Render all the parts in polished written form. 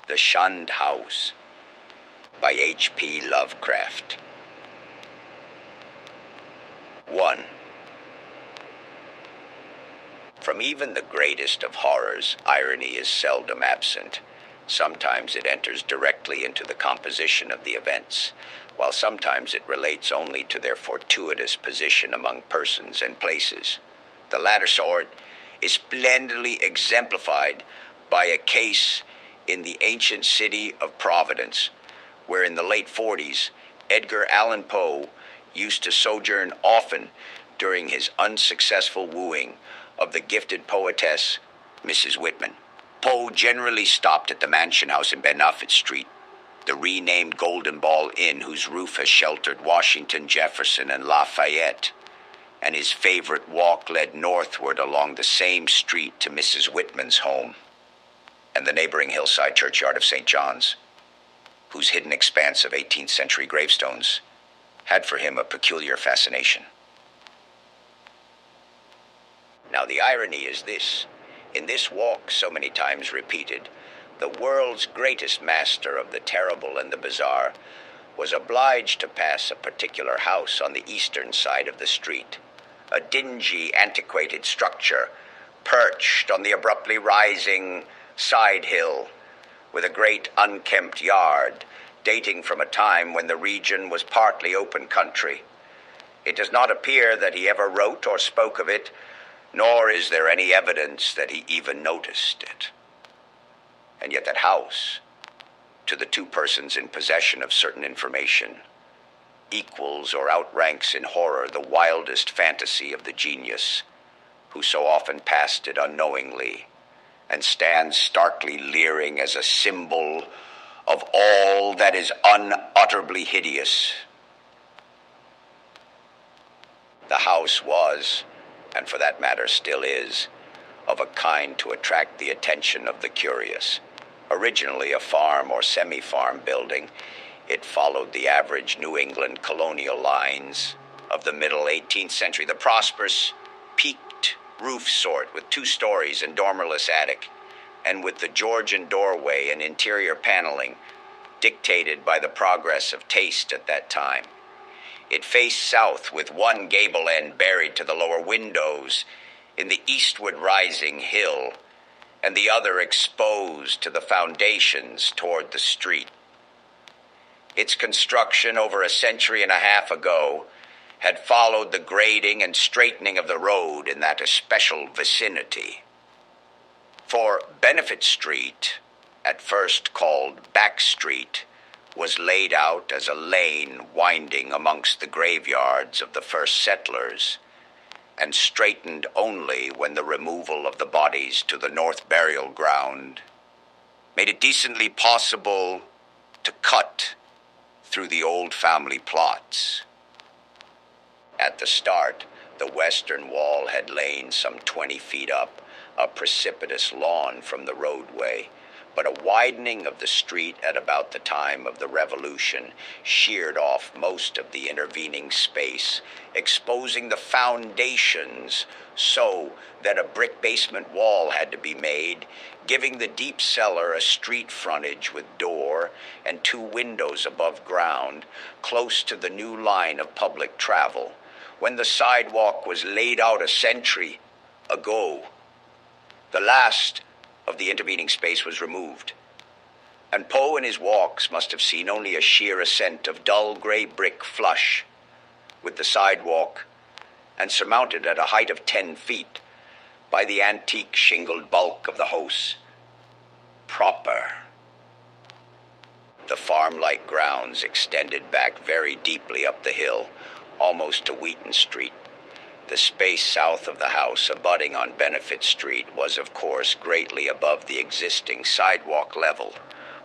The Shunned House by H.P. Lovecraft. 1. From even the greatest of horrors, irony is seldom absent. Sometimes it enters directly into the composition of the events, while sometimes it relates only to their fortuitous position among persons and places. The latter sort is splendidly exemplified by a case in the ancient city of Providence, where in the late 40s, Edgar Allan Poe used to sojourn often during his unsuccessful wooing of the gifted poetess, Mrs. Whitman. Poe generally stopped at the mansion house in Benefit Street, the renamed Golden Ball Inn, whose roof has sheltered Washington, Jefferson, and Lafayette, and his favorite walk led northward along the same street to Mrs. Whitman's home, and the neighboring hillside churchyard of St. John's, whose hidden expanse of 18th century gravestones had for him a peculiar fascination. Now the irony is this: in this walk, so many times repeated, the world's greatest master of the terrible and the bizarre was obliged to pass a particular house on the eastern side of the street, a dingy, antiquated structure perched on the abruptly rising side hill, with a great unkempt yard dating from a time when the region was partly open country. It does not appear that he ever wrote or spoke of it, nor is there any evidence that he even noticed it. And yet that house, to the two persons in possession of certain information, equals or outranks in horror the wildest fantasy of the genius, who so often passed it unknowingly, and stands starkly leering as a symbol of all that is unutterably hideous. The house was, and for that matter still is, of a kind to attract the attention of the curious. Originally a farm or semi-farm building, it followed the average New England colonial lines of the middle 18th century, the prosperous, peaked roof sort with 2 stories and dormerless attic, and with the Georgian doorway and interior paneling dictated by the progress of taste at that time. It faced south with one gable end buried to the lower windows in the eastward rising hill, and the other exposed to the foundations toward the street. Its construction over a century and a half ago had followed the grading and straightening of the road in that especial vicinity. For Benefit Street, at first called Back Street, was laid out as a lane winding amongst the graveyards of the first settlers, and straightened only when the removal of the bodies to the North Burial Ground made it decently possible to cut through the old family plots. At the start, the western wall had lain some 20 feet up, a precipitous lawn from the roadway, but a widening of the street at about the time of the Revolution sheared off most of the intervening space, exposing the foundations so that a brick basement wall had to be made, giving the deep cellar a street frontage with door and 2 windows above ground, close to the new line of public travel. When the sidewalk was laid out a century ago, the last of the intervening space was removed, and Poe in his walks must have seen only a sheer ascent of dull gray brick flush with the sidewalk, and surmounted at a height of 10 feet by the antique shingled bulk of the house proper. The farm-like grounds extended back very deeply up the hill, almost to Wheaton Street. The space south of the house, abutting on Benefit Street, was, of course, greatly above the existing sidewalk level,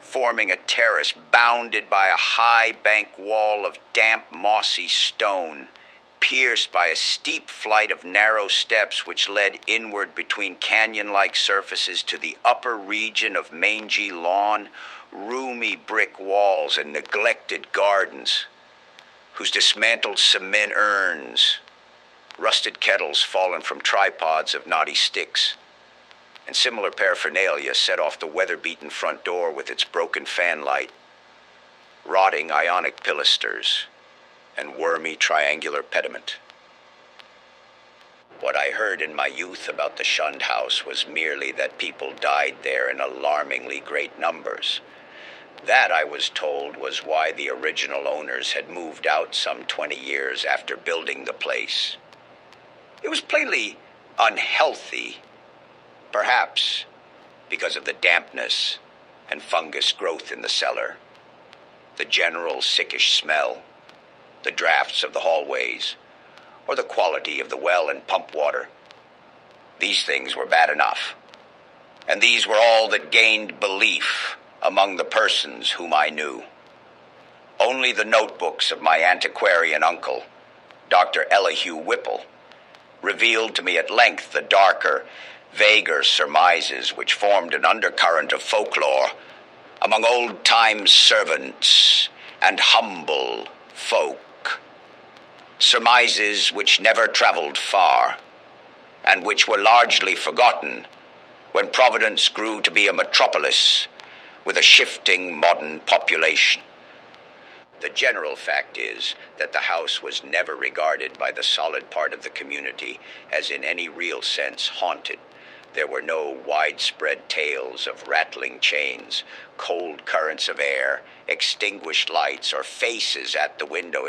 forming a terrace bounded by a high bank wall of damp, mossy stone, pierced by a steep flight of narrow steps which led inward between canyon-like surfaces to the upper region of mangy lawn, roomy brick walls, and neglected gardens, whose dismantled cement urns, rusted kettles fallen from tripods of knotty sticks, and similar paraphernalia set off the weather-beaten front door with its broken fan light, rotting ionic pilasters, and wormy triangular pediment. What I heard in my youth about the Shunned House was merely that people died there in alarmingly great numbers. That, I was told, was why the original owners had moved out some 20 years after building the place. It was plainly unhealthy, perhaps because of the dampness and fungus growth in the cellar, the general sickish smell, the drafts of the hallways, or the quality of the well and pump water. These things were bad enough, and these were all that gained belief among the persons whom I knew. Only the notebooks of my antiquarian uncle, Dr. Elihu Whipple, revealed to me at length the darker, vaguer surmises which formed an undercurrent of folklore among old-time servants and humble folk. Surmises which never traveled far, and which were largely forgotten when Providence grew to be a metropolis with a shifting modern population. The general fact is that the house was never regarded by the solid part of the community as in any real sense haunted. There were no widespread tales of rattling chains, cold currents of air, extinguished lights, or faces at the window.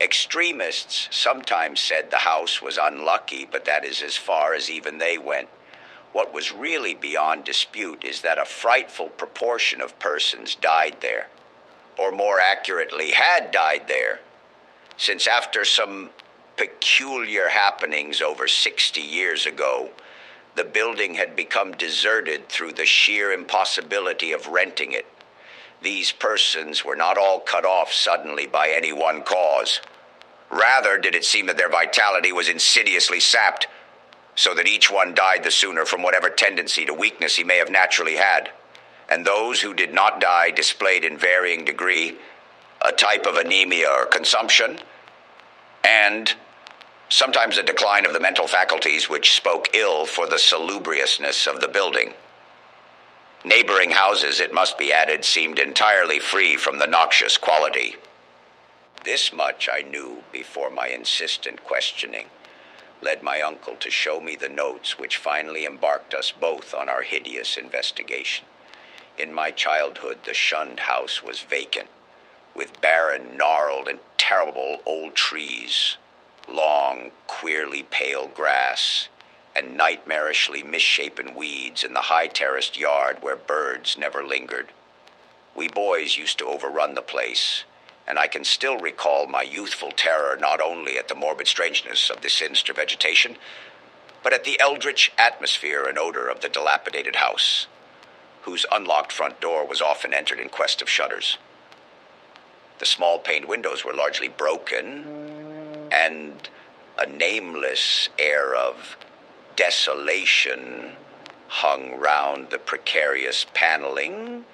Extremists sometimes said the house was unlucky, but that is as far as even they went. What was really beyond dispute is that a frightful proportion of persons died there, or more accurately, had died there, since after some peculiar happenings over 60 years ago, the building had become deserted through the sheer impossibility of renting it. These persons were not all cut off suddenly by any one cause. Rather did it seem that their vitality was insidiously sapped, so that each one died the sooner from whatever tendency to weakness he may have naturally had. And those who did not die displayed in varying degree a type of anemia or consumption, and sometimes a decline of the mental faculties which spoke ill for the salubriousness of the building. Neighboring houses, it must be added, seemed entirely free from the noxious quality. This much I knew before my insistent questioning led my uncle to show me the notes which finally embarked us both on our hideous investigation. In my childhood, the Shunned House was vacant, with barren, gnarled, and terrible old trees, long, queerly pale grass, and nightmarishly misshapen weeds in the high-terraced yard where birds never lingered. We boys used to overrun the place, and I can still recall my youthful terror not only at the morbid strangeness of the sinister vegetation, but at the eldritch atmosphere and odor of the dilapidated house, whose unlocked front door was often entered in quest of shutters. The small paned windows were largely broken, and a nameless air of desolation hung round the precarious paneling,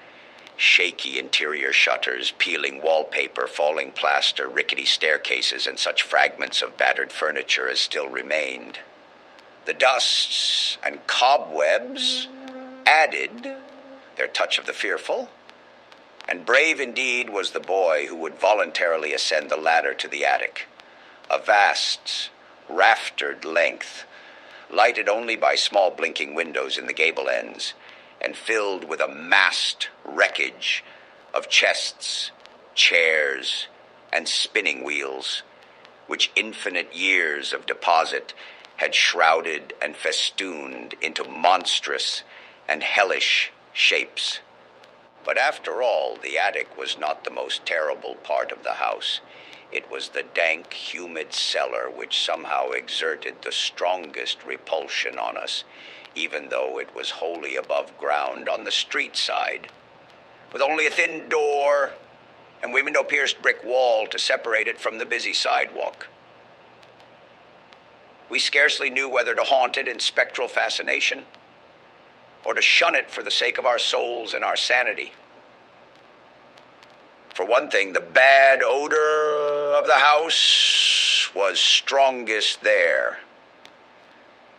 shaky interior shutters, peeling wallpaper, falling plaster, rickety staircases, and such fragments of battered furniture as still remained. The dusts and cobwebs added their touch of the fearful, and brave indeed was the boy who would voluntarily ascend the ladder to the attic, a vast, raftered length, lighted only by small blinking windows in the gable ends, and filled with a massed wreckage of chests, chairs, and spinning wheels, which infinite years of deposit had shrouded and festooned into monstrous and hellish shapes. But after all, the attic was not the most terrible part of the house. It was the dank, humid cellar which somehow exerted the strongest repulsion on us, even though it was wholly above ground on the street side, with only a thin door and window-pierced brick wall to separate it from the busy sidewalk. We scarcely knew whether to haunt it in spectral fascination or to shun it for the sake of our souls and our sanity. For one thing, the bad odor of the house was strongest there,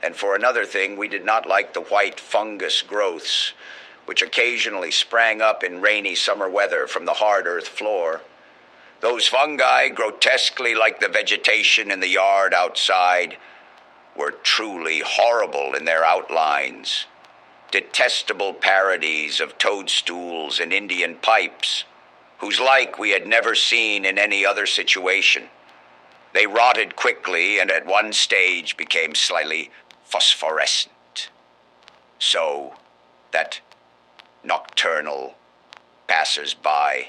And for another thing, we did not like the white fungus growths, which occasionally sprang up in rainy summer weather from the hard earth floor. Those fungi, grotesquely like the vegetation in the yard outside, were truly horrible in their outlines. Detestable parodies of toadstools and Indian pipes, whose like we had never seen in any other situation. They rotted quickly and at one stage became slightly phosphorescent, so that nocturnal passers-by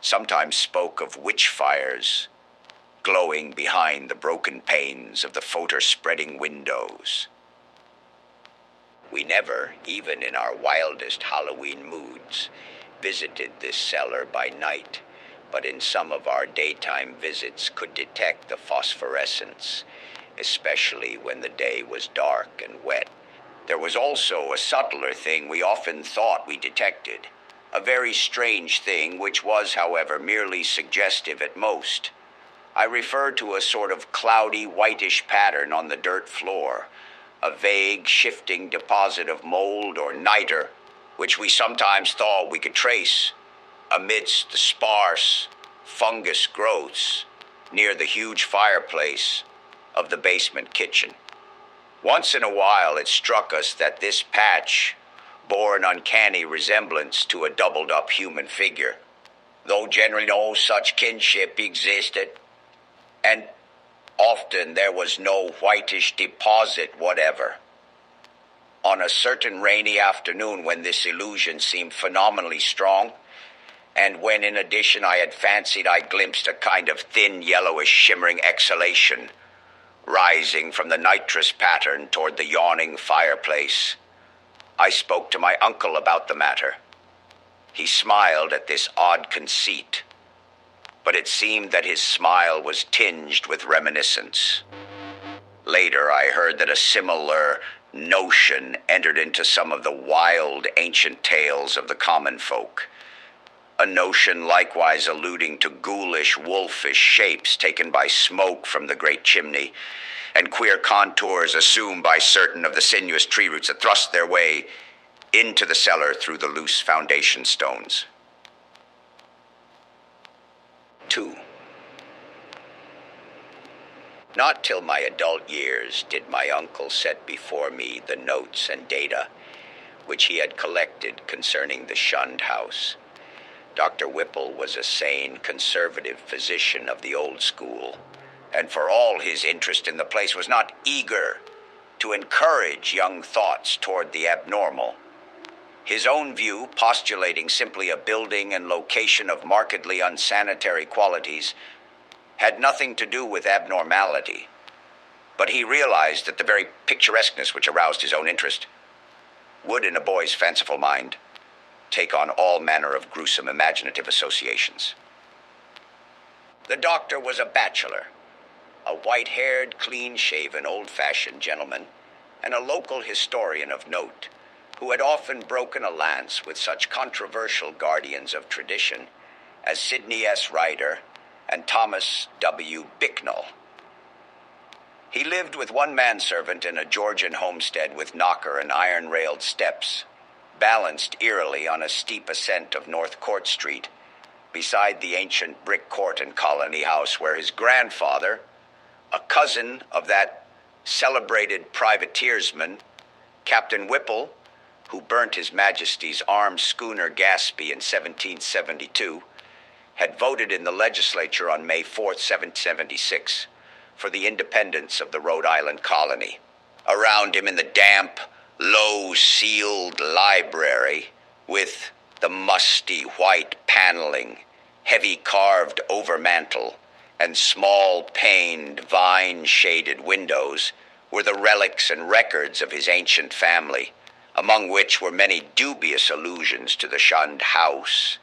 sometimes spoke of witch fires glowing behind the broken panes of the photo-spreading windows. We never, even in our wildest Halloween moods, visited this cellar by night, but in some of our daytime visits could detect the phosphorescence, especially when the day was dark and wet. There was also a subtler thing we often thought we detected, a very strange thing which was, however, merely suggestive at most. I refer to a sort of cloudy, whitish pattern on the dirt floor, a vague, shifting deposit of mold or niter, which we sometimes thought we could trace amidst the sparse fungus growths near the huge fireplace of the basement kitchen. Once in a while it struck us that this patch bore an uncanny resemblance to a doubled-up human figure, though generally no such kinship existed, and often there was no whitish deposit whatever. On a certain rainy afternoon when this illusion seemed phenomenally strong, and when in addition I had fancied I glimpsed a kind of thin yellowish shimmering exhalation rising from the nitrous pattern toward the yawning fireplace, I spoke to my uncle about the matter. He smiled at this odd conceit, but it seemed that his smile was tinged with reminiscence. Later, I heard that a similar notion entered into some of the wild ancient tales of the common folk, a notion likewise alluding to ghoulish, wolfish shapes taken by smoke from the great chimney, and queer contours assumed by certain of the sinuous tree roots that thrust their way into the cellar through the loose foundation stones. 2. Not till my adult years did my uncle set before me the notes and data which he had collected concerning the Shunned House. Dr. Whipple was a sane, conservative physician of the old school, and for all his interest in the place was not eager to encourage young thoughts toward the abnormal. His own view, postulating simply a building and location of markedly unsanitary qualities, had nothing to do with abnormality. But he realized that the very picturesqueness which aroused his own interest would, in a boy's fanciful mind, take on all manner of gruesome imaginative associations. The doctor was a bachelor, a white-haired, clean-shaven, old-fashioned gentleman, and a local historian of note, who had often broken a lance with such controversial guardians of tradition as Sidney S. Ryder and Thomas W. Bicknell. He lived with one manservant in a Georgian homestead with knocker and iron-railed steps, balanced eerily on a steep ascent of North Court Street, beside the ancient brick court and colony house where his grandfather, a cousin of that celebrated privateersman, Captain Whipple, who burnt His Majesty's armed schooner Gaspee in 1772, had voted in the legislature on May 4th, 1776, for the independence of the Rhode Island colony. Around him in the damp, low-ceiled library, with the musty white paneling, heavy carved overmantel, and small-paned, vine-shaded windows, were the relics and records of his ancient family, among which were many dubious allusions to the Shunned House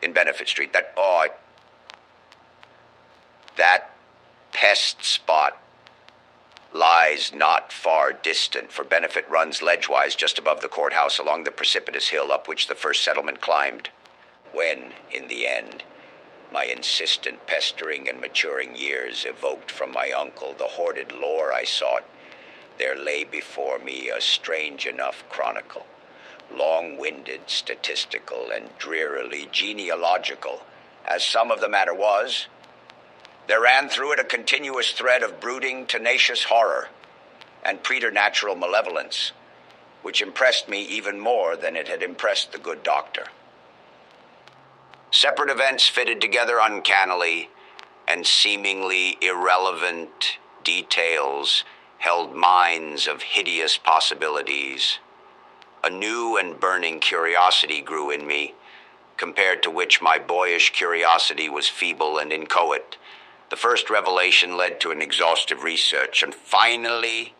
in Benefit Street. That pest spot lies not far distant, for Benefit runs ledgewise just above the courthouse along the precipitous hill up which the first settlement climbed. When, in the end, my insistent pestering and maturing years evoked from my uncle the hoarded lore I sought, there lay before me a strange enough chronicle, long-winded, statistical, and drearily genealogical, as some of the matter was. There ran through it a continuous thread of brooding, tenacious horror and preternatural malevolence, which impressed me even more than it had impressed the good doctor. Separate events fitted together uncannily, and seemingly irrelevant details held mines of hideous possibilities. A new and burning curiosity grew in me, compared to which my boyish curiosity was feeble and inchoate. The first revelation led to an exhaustive research, and finally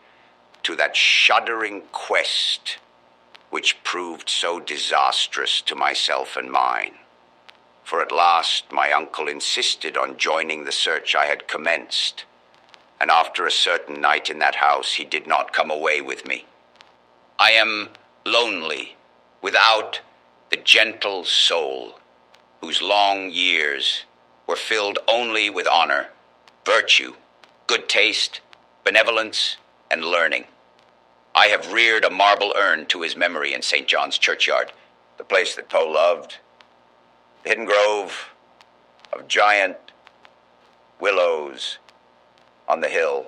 to that shuddering quest which proved so disastrous to myself and mine. For at last my uncle insisted on joining the search I had commenced, and after a certain night in that house he did not come away with me. I am lonely, without the gentle soul, whose long years were filled only with honor, virtue, good taste, benevolence, and learning. I have reared a marble urn to his memory in St. John's churchyard, the place that Poe loved, the hidden grove of giant willows on the hill,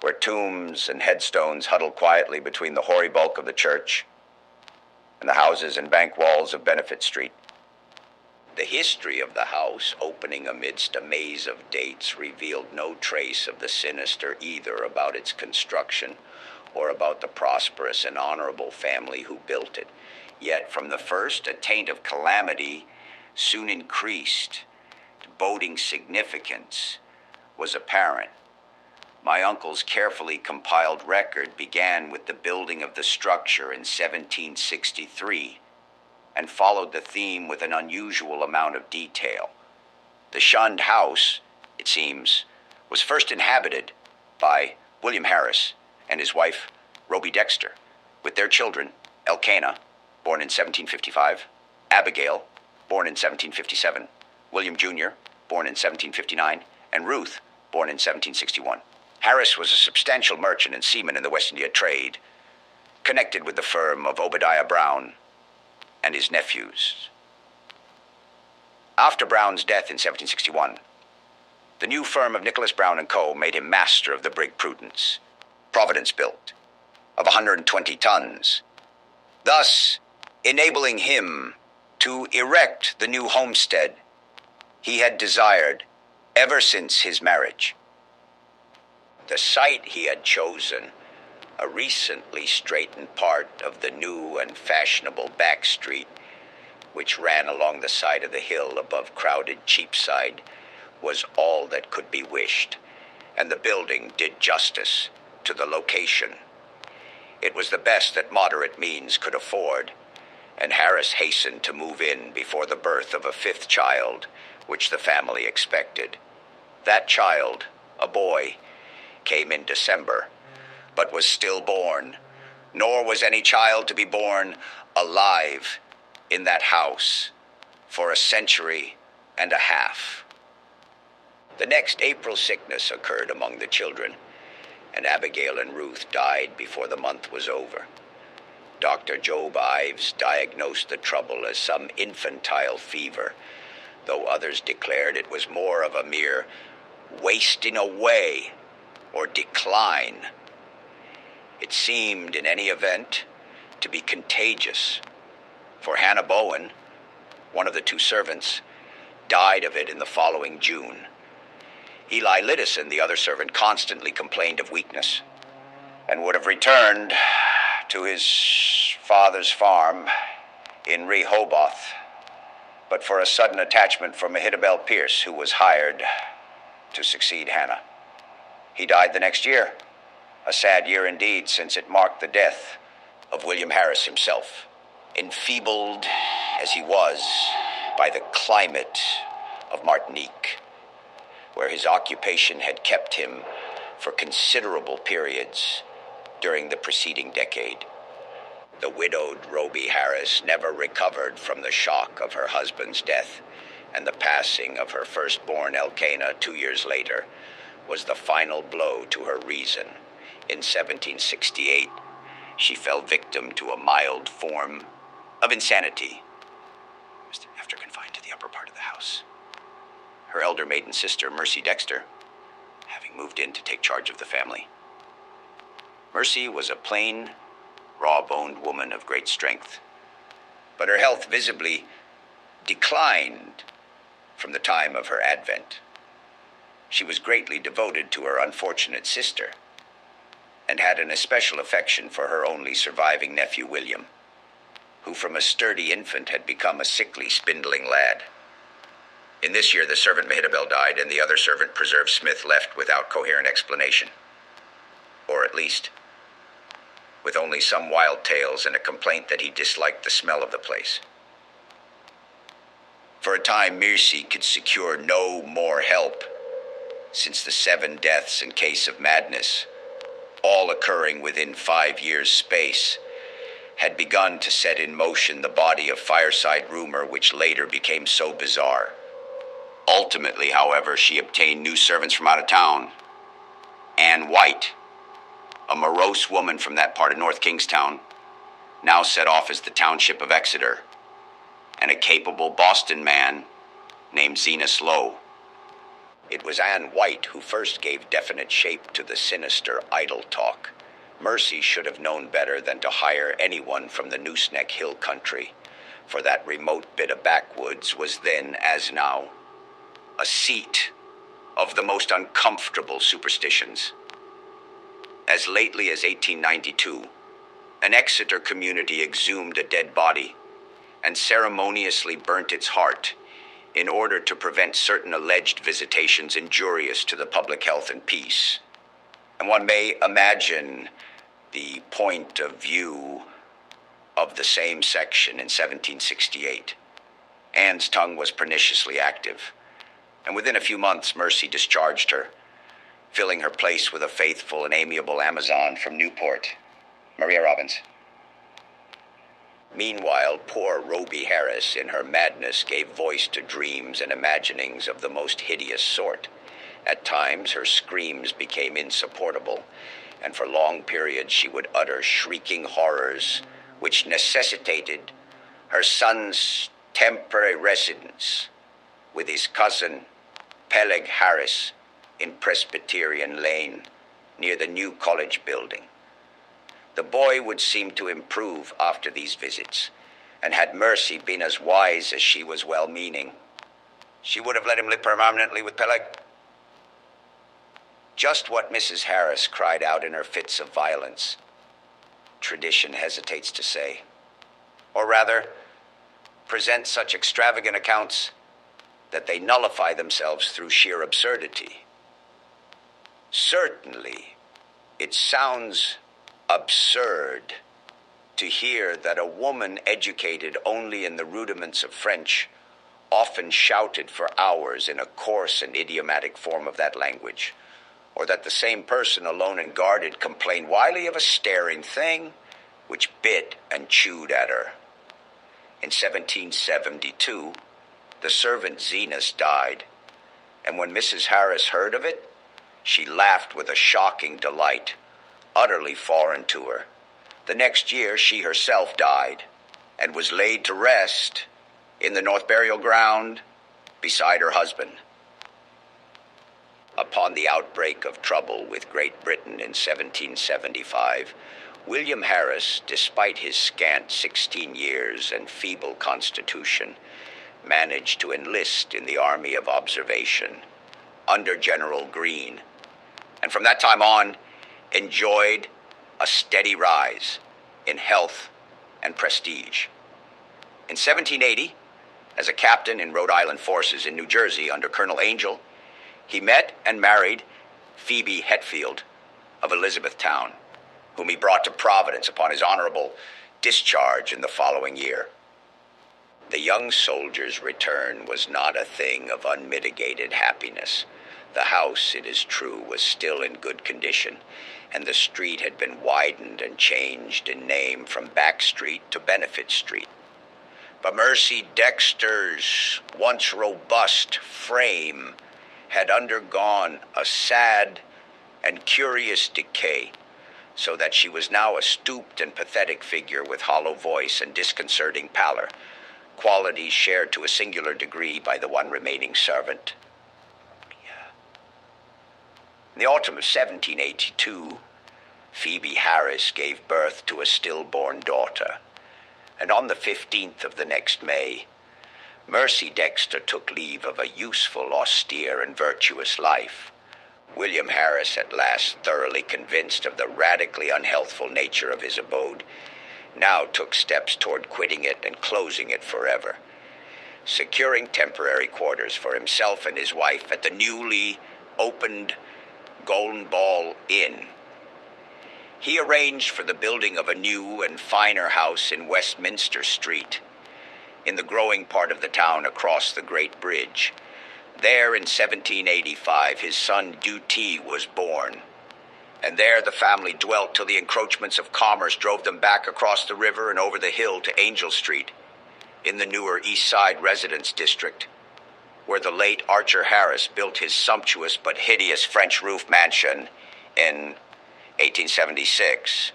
where tombs and headstones huddle quietly between the hoary bulk of the church and the houses and bank walls of Benefit Street. The history of the house, opening amidst a maze of dates, revealed no trace of the sinister either about its construction or about the prosperous and honorable family who built it. Yet from the first, a taint of calamity soon increased to boding significance was apparent. My uncle's carefully compiled record began with the building of the structure in 1763 and followed the theme with an unusual amount of detail. The Shunned House, it seems, was first inhabited by William Harris and his wife, Roby Dexter, with their children, Elkanah, born in 1755, Abigail, born in 1757, William Jr., born in 1759, and Ruth, born in 1761. Harris was a substantial merchant and seaman in the West India trade, connected with the firm of Obadiah Brown and his nephews. After Brown's death in 1761, the new firm of Nicholas Brown & Co. made him master of the brig Prudence, Providence built, of 120 tons, thus enabling him to erect the new homestead he had desired ever since his marriage. The site he had chosen, a recently straightened part of the new and fashionable back street, which ran along the side of the hill above crowded Cheapside, was all that could be wished, and the building did justice to the location. It was the best that moderate means could afford, and Harris hastened to move in before the birth of a fifth child, which the family expected. That child, a boy, came in December, but was stillborn, nor was any child to be born alive in that house for a century and a half. The next April sickness occurred among the children, and Abigail and Ruth died before the month was over. Dr. Job Ives diagnosed the trouble as some infantile fever, though others declared it was more of a mere wasting away or decline. It seemed, in any event, to be contagious, for Hannah Bowen, one of the two servants, died of it in the following June. Eli Littison, the other servant, constantly complained of weakness and would have returned to his father's farm in Rehoboth, but for a sudden attachment from Ahithophel Pierce, who was hired to succeed Hannah. He died the next year, a sad year indeed, since it marked the death of William Harris himself, enfeebled as he was by the climate of Martinique, where his occupation had kept him for considerable periods during the preceding decade. The widowed Roby Harris never recovered from the shock of her husband's death, and the passing of her firstborn Elkanah 2 years later was the final blow to her reason, In 1768, she fell victim to a mild form of insanity after confined to the upper part of the house. Her elder maiden sister, Mercy Dexter, having moved in to take charge of the family. Mercy was a plain, raw-boned woman of great strength, but her health visibly declined from the time of her advent. She was greatly devoted to her unfortunate sister and had an especial affection for her only surviving nephew, William, who from a sturdy infant had become a sickly, spindling lad. In this year, the servant Mehitabel died, and the other servant, Preserve Smith, left without coherent explanation. Or at least, with only some wild tales and a complaint that he disliked the smell of the place. For a time, Mercy could secure no more help, since the 7 deaths in case of madness, all occurring within 5 years' space, had begun to set in motion the body of fireside rumor which later became so bizarre. Ultimately, however, she obtained new servants from out of town. Anne White, a morose woman from that part of North Kingstown, now set off as the township of Exeter, and a capable Boston man named Zenas Lowe. It was Anne White who first gave definite shape to the sinister idle talk. Mercy should have known better than to hire anyone from the Nooseneck Hill country, for that remote bit of backwoods was then, as now, a seat of the most uncomfortable superstitions. As lately as 1892, an Exeter community exhumed a dead body and ceremoniously burnt its heart in order to prevent certain alleged visitations injurious to the public health and peace. And one may imagine the point of view of the same section in 1768. Anne's tongue was perniciously active, and within a few months Mercy discharged her, filling her place with a faithful and amiable Amazon from Newport, Maria Robbins. Meanwhile, poor Roby Harris, in her madness, gave voice to dreams and imaginings of the most hideous sort. At times, her screams became insupportable, and for long periods she would utter shrieking horrors which necessitated her son's temporary residence with his cousin, Peleg Harris, in Presbyterian Lane, near the new college building. The boy would seem to improve after these visits, and had Mercy been as wise as she was well-meaning, she would have let him live permanently with Peleg. Just what Mrs. Harris cried out in her fits of violence, tradition hesitates to say, or rather, presents such extravagant accounts that they nullify themselves through sheer absurdity. Certainly, it sounds absurd to hear that a woman educated only in the rudiments of French often shouted for hours in a coarse and idiomatic form of that language, or that the same person alone and guarded complained wildly of a staring thing which bit and chewed at her. In 1772, the servant Zenas died, and when Mrs. Harris heard of it, she laughed with a shocking delight, utterly foreign to her. The next year, she herself died, and was laid to rest in the North Burial Ground beside her husband. Upon the outbreak of trouble with Great Britain in 1775, William Harris, despite his scant 16 years and feeble constitution, managed to enlist in the Army of Observation under General Greene, and from that time on enjoyed a steady rise in health and prestige. In 1780, as a captain in Rhode Island forces in New Jersey under Colonel Angel, he met and married Phoebe Hetfield of Elizabethtown, whom he brought to Providence upon his honorable discharge in the following year. The young soldier's return was not a thing of unmitigated happiness. The house, it is true, was still in good condition, and the street had been widened and changed in name from Back Street to Benefit Street. But Mercy Dexter's once robust frame had undergone a sad and curious decay, so that she was now a stooped and pathetic figure with hollow voice and disconcerting pallor, qualities shared to a singular degree by the one remaining servant. In the autumn of 1782, Phoebe Harris gave birth to a stillborn daughter, and on the 15th of the next May, Mercy Dexter took leave of a useful, austere, and virtuous life. William Harris, at last thoroughly convinced of the radically unhealthful nature of his abode, now took steps toward quitting it and closing it forever, securing temporary quarters for himself and his wife at the newly opened Golden Ball Inn. He arranged for the building of a new and finer house in Westminster Street, in the growing part of the town across the Great Bridge. There, in 1785, his son Dutee was born, and there the family dwelt till the encroachments of commerce drove them back across the river and over the hill to Angel Street, in the newer East Side residence district, where the late Archer Harris built his sumptuous but hideous French roof mansion in 1876.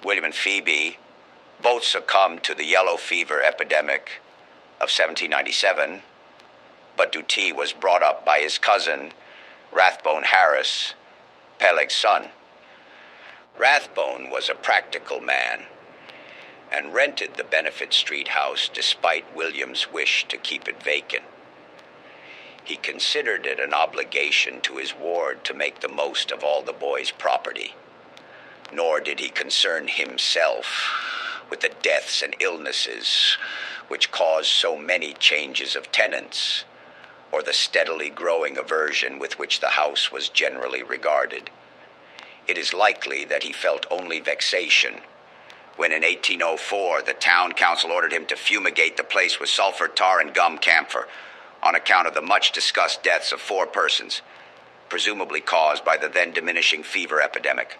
William and Phoebe both succumbed to the yellow fever epidemic of 1797, but Dutee was brought up by his cousin, Rathbone Harris, Peleg's son. Rathbone was a practical man and rented the Benefit Street house despite William's wish to keep it vacant. He considered it an obligation to his ward to make the most of all the boy's property, nor did he concern himself with the deaths and illnesses which caused so many changes of tenants, or the steadily growing aversion with which the house was generally regarded. It is likely that he felt only vexation when in 1804 the town council ordered him to fumigate the place with sulfur, tar, and gum camphor on account of the much-discussed deaths of 4 persons, presumably caused by the then diminishing fever epidemic.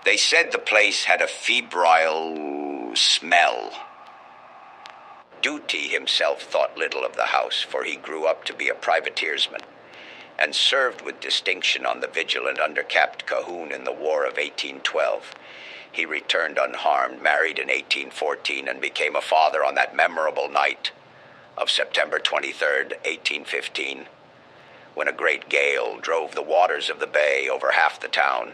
They said the place had a febrile smell. Dutee himself thought little of the house, for he grew up to be a privateersman and served with distinction on the vigil and under-capped Cahoon in the War of 1812. He returned unharmed, married in 1814, and became a father on that memorable night of September 23rd, 1815, when a great gale drove the waters of the bay over half the town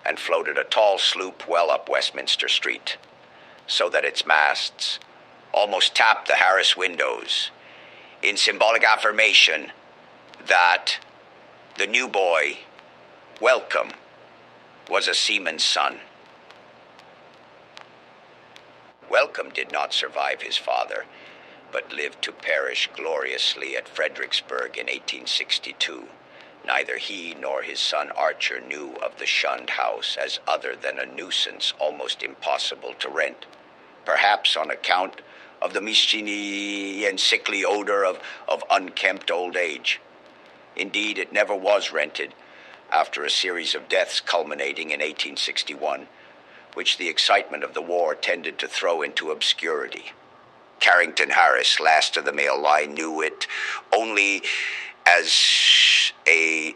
and floated a tall sloop well up Westminster Street, so that its masts almost tapped the Harris windows, in symbolic affirmation that the new boy, Welcome, was a seaman's son. Welcome did not survive his father, but lived to perish gloriously at Fredericksburg in 1862. Neither he nor his son Archer knew of the Shunned House as other than a nuisance almost impossible to rent, perhaps on account of the mischievous and sickly odor of unkempt old age. Indeed, it never was rented after a series of deaths culminating in 1861, which the excitement of the war tended to throw into obscurity. Carrington Harris, last of the male line, knew it only as a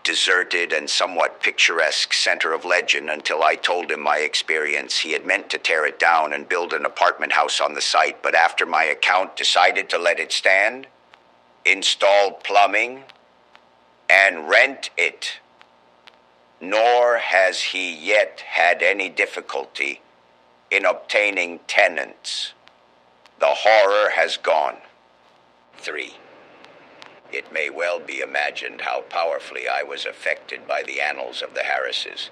deserted and somewhat picturesque center of legend until I told him my experience. He had meant to tear it down and build an apartment house on the site, but after my account decided to let it stand, install plumbing, and rent it. Nor has he yet had any difficulty in obtaining tenants. The horror has gone. 3. It may well be imagined how powerfully I was affected by the annals of the Harrises.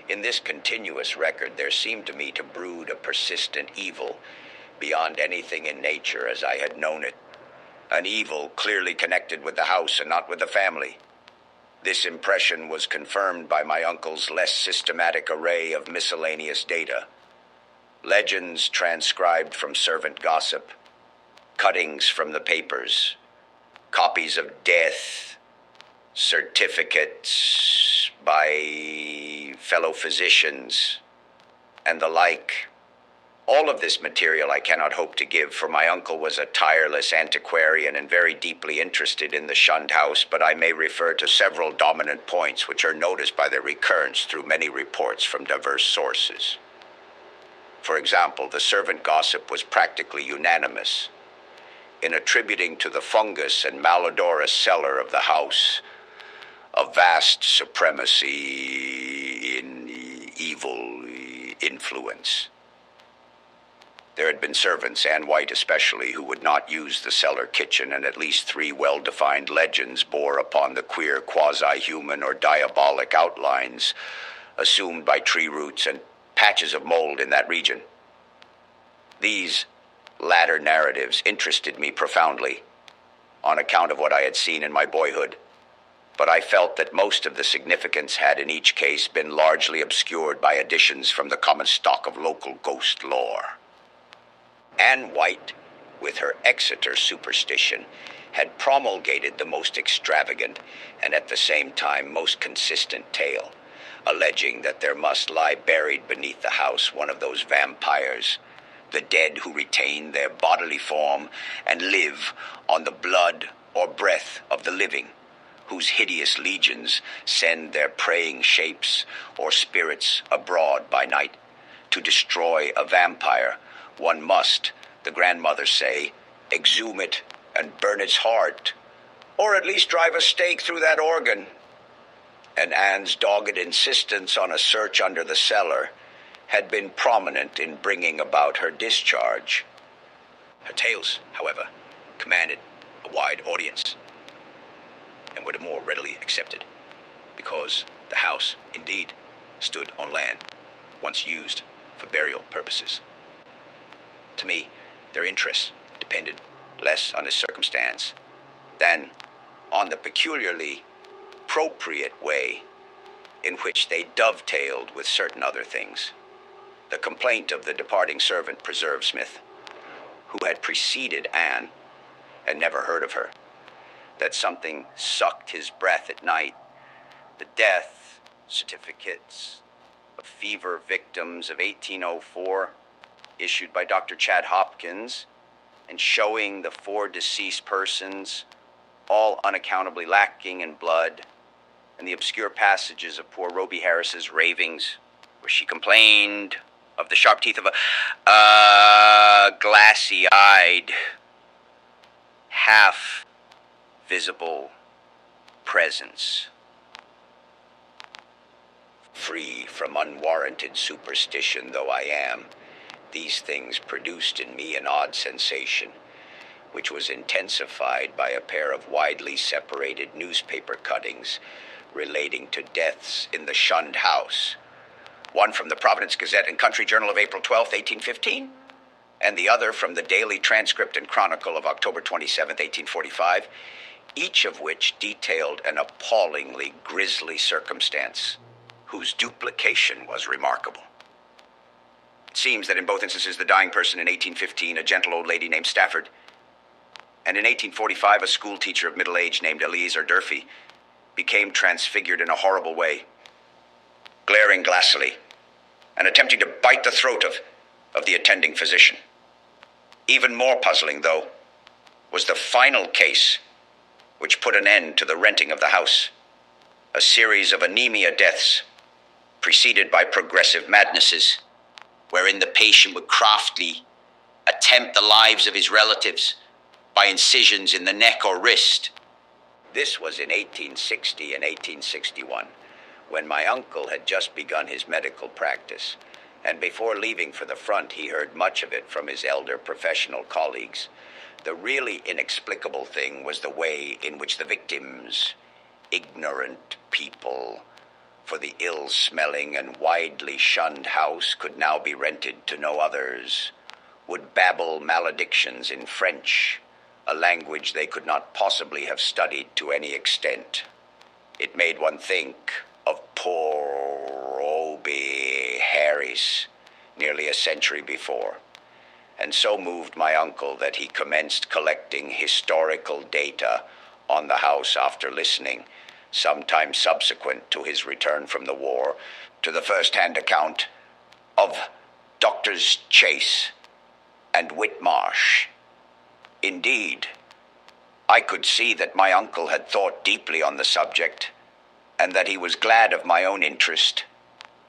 In this continuous record, there seemed to me to brood a persistent evil beyond anything in nature as I had known it. An evil clearly connected with the house and not with the family. This impression was confirmed by my uncle's less systematic array of miscellaneous data. Legends transcribed from servant gossip, cuttings from the papers, copies of death, certificates by fellow physicians, and the like, All of this material I cannot hope to give, for my uncle was a tireless antiquarian and very deeply interested in the Shunned House, but I may refer to several dominant points which are noticed by their recurrence through many reports from diverse sources. For example, the servant gossip was practically unanimous in attributing to the fungus and malodorous cellar of the house a vast supremacy in evil influence. There had been servants, Anne White especially, who would not use the cellar kitchen, and at least 3 well-defined legends bore upon the queer quasi-human or diabolic outlines assumed by tree roots and patches of mold in that region. These latter narratives interested me profoundly on account of what I had seen in my boyhood, but I felt that most of the significance had in each case been largely obscured by additions from the common stock of local ghost lore. Anne White, with her Exeter superstition, had promulgated the most extravagant and at the same time most consistent tale, alleging that there must lie buried beneath the house one of those vampires, the dead who retain their bodily form and live on the blood or breath of the living, whose hideous legions send their preying shapes or spirits abroad by night. To destroy a vampire, one must, the grandmothers say, exhume it and burn its heart, or at least drive a stake through that organ. And Anne's dogged insistence on a search under the cellar had been prominent in bringing about her discharge. Her tales, however, commanded a wide audience and were the more readily accepted because the house, indeed, stood on land once used for burial purposes. To me, their interest depended less on the circumstance than on the peculiarly appropriate way in which they dovetailed with certain other things. The complaint of the departing servant, Preserve Smith, who had preceded Anne and never heard of her, that something sucked his breath at night, the death certificates of fever victims of 1804, issued by Dr. Chad Hopkins, and showing the 4 deceased persons, all unaccountably lacking in blood, and the obscure passages of poor Roby Harris's ravings, where she complained of the sharp teeth of a glassy-eyed, half-visible presence. Free from unwarranted superstition though I am, these things produced in me an odd sensation, which was intensified by a pair of widely separated newspaper cuttings relating to deaths in the Shunned House, one from the Providence Gazette and Country Journal of April 12, 1815, and the other from the Daily Transcript and Chronicle of October 27, 1845, each of which detailed an appallingly grisly circumstance whose duplication was remarkable. It seems that in both instances, the dying person in 1815, a gentle old lady named Stafford, and in 1845, a school teacher of middle age named Eliezer Durfee, became transfigured in a horrible way, glaring glassily and attempting to bite the throat of the attending physician. Even more puzzling, though, was the final case which put an end to the renting of the house, a series of anemia deaths preceded by progressive madnesses, wherein the patient would craftily attempt the lives of his relatives by incisions in the neck or wrist. This was in 1860 and 1861, when my uncle had just begun his medical practice, and before leaving for the front he heard much of it from his elder professional colleagues. The really inexplicable thing was the way in which the victims, ignorant people, for the ill-smelling and widely shunned house could now be rented to no others, would babble maledictions in French, a language they could not possibly have studied to any extent. It made one think of poor Roby Harris nearly a century before, and so moved my uncle that he commenced collecting historical data on the house after listening, sometime subsequent to his return from the war, to the first-hand account of Doctors Chase and Whitmarsh. Indeed, I could see that my uncle had thought deeply on the subject, and that he was glad of my own interest,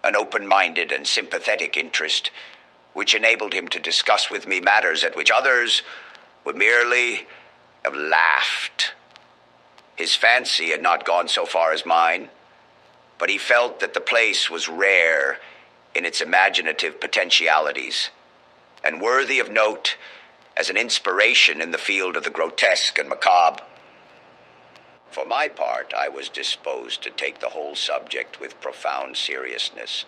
an open-minded and sympathetic interest, which enabled him to discuss with me matters at which others would merely have laughed. His fancy had not gone so far as mine, but he felt that the place was rare in its imaginative potentialities, and worthy of note as an inspiration in the field of the grotesque and macabre. For my part, I was disposed to take the whole subject with profound seriousness,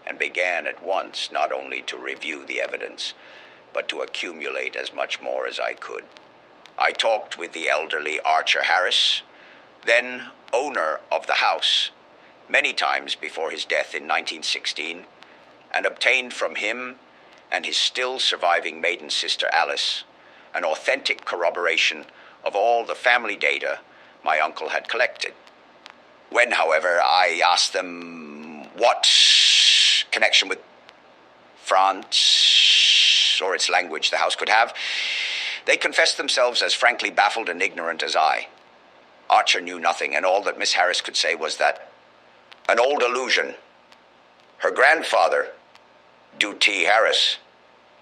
and began at once not only to review the evidence, but to accumulate as much more as I could. I talked with the elderly Archer Harris, then owner of the house, many times before his death in 1916, and obtained from him and his still surviving maiden sister Alice an authentic corroboration of all the family data my uncle had collected. When, however, I asked them what connection with France or its language the house could have, they confessed themselves as frankly baffled and ignorant as I. Archer knew nothing, and all that Miss Harris could say was that an old illusion her grandfather, T. Harris,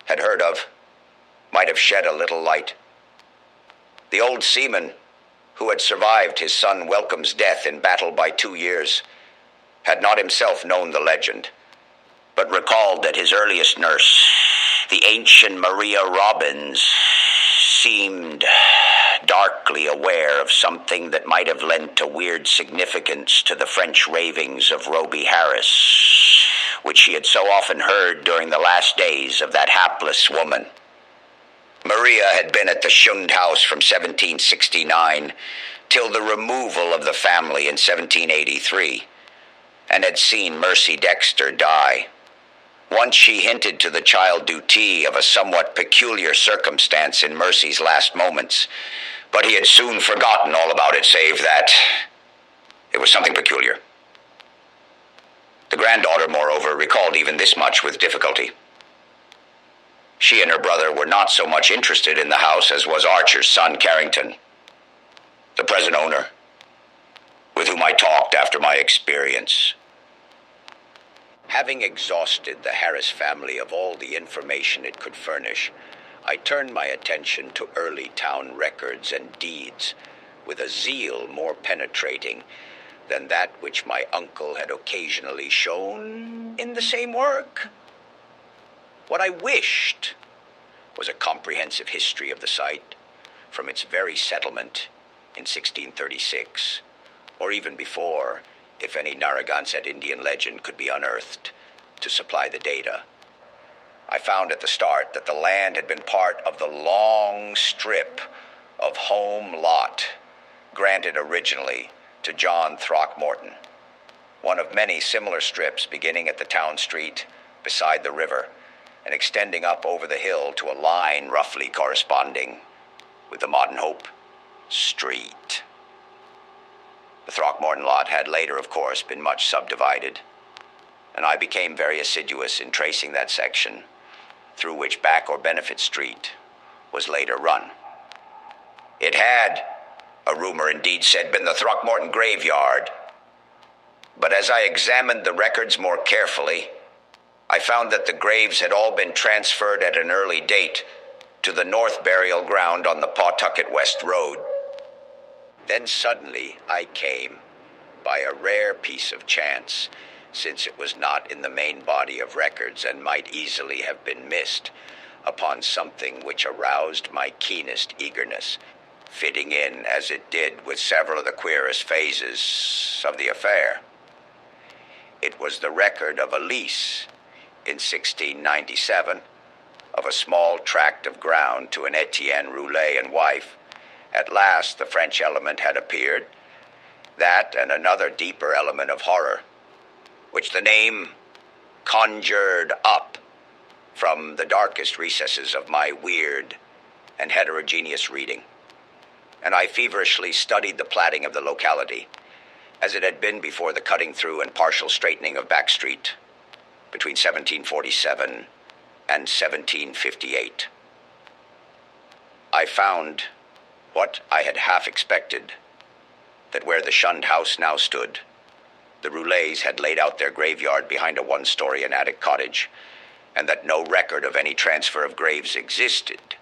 had heard of might have shed a little light. The old seaman, who had survived his son Welcome's death in battle by 2 years, had not himself known the legend, but recalled that his earliest nurse, the ancient Maria Robbins, seemed darkly aware of something that might have lent a weird significance to the French ravings of Roby Harris, which she had so often heard during the last days of that hapless woman. Maria had been at the Shunned House from 1769 till the removal of the family in 1783, and had seen Mercy Dexter die. Once she hinted to the child Duty of a somewhat peculiar circumstance in Mercy's last moments, but he had soon forgotten all about it, save that it was something peculiar. The granddaughter, moreover, recalled even this much with difficulty. She and her brother were not so much interested in the house as was Archer's son, Carrington, the present owner, with whom I talked after my experience. Having exhausted the Harris family of all the information it could furnish, I turned my attention to early town records and deeds with a zeal more penetrating than that which my uncle had occasionally shown in the same work. What I wished was a comprehensive history of the site, from its very settlement in 1636, or even before, if any Narragansett Indian legend could be unearthed to supply the data. I found at the start that the land had been part of the long strip of home lot granted originally to John Throckmorton, one of many similar strips beginning at the town street beside the river and extending up over the hill to a line roughly corresponding with the Modern Hope Street. The Throckmorton lot had later, of course, been much subdivided, and I became very assiduous in tracing that section through which Back or Benefit Street was later run. It had, a rumor indeed said, been the Throckmorton graveyard, but as I examined the records more carefully, I found that the graves had all been transferred at an early date to the North Burial Ground on the Pawtucket West Road. Then suddenly I came, by a rare piece of chance, since it was not in the main body of records and might easily have been missed, upon something which aroused my keenest eagerness, fitting in as it did with several of the queerest phases of the affair. It was the record of a lease in 1697 of a small tract of ground to an Etienne Roulet and wife. At last the French element had appeared, that and another deeper element of horror, which the name conjured up from the darkest recesses of my weird and heterogeneous reading. And I feverishly studied the platting of the locality, as it had been before the cutting through and partial straightening of Back Street between 1747 and 1758. I found what I had half expected, that where the Shunned House now stood, the Roulets had laid out their graveyard behind a one-story and attic cottage, and that no record of any transfer of graves existed.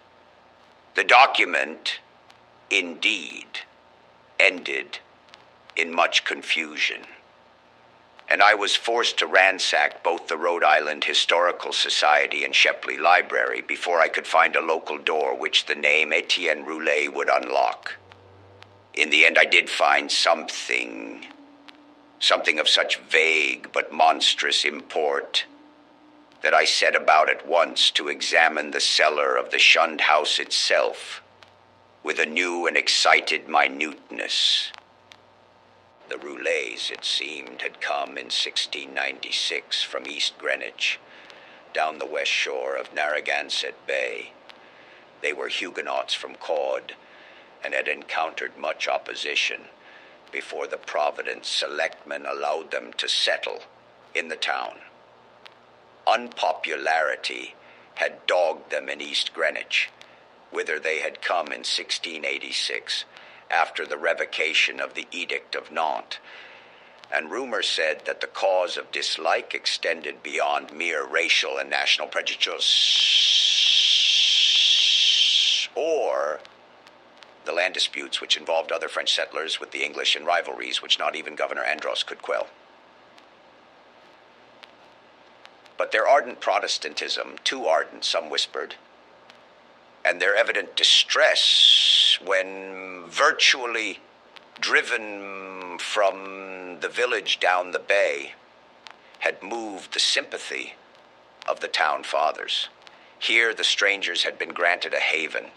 The document, indeed, ended in much confusion, and I was forced to ransack both the Rhode Island Historical Society and Shepley Library before I could find a local door which the name Etienne Roulet would unlock. In the end, I did find something of such vague but monstrous import that I set about at once to examine the cellar of the Shunned House itself with a new and excited minuteness. The Roulets, it seemed, had come in 1696 from East Greenwich, down the west shore of Narragansett Bay. They were Huguenots from Caude, and had encountered much opposition before the Providence selectmen allowed them to settle in the town. Unpopularity had dogged them in East Greenwich, whither they had come in 1686 after the revocation of the Edict of Nantes, and rumor said that the cause of dislike extended beyond mere racial and national prejudice, or the land disputes which involved other French settlers with the English and rivalries which not even Governor Andros could quell. But their ardent Protestantism, too ardent, some whispered, and their evident distress when virtually driven from the village down the bay had moved the sympathy of the town fathers. Here the strangers had been granted a haven,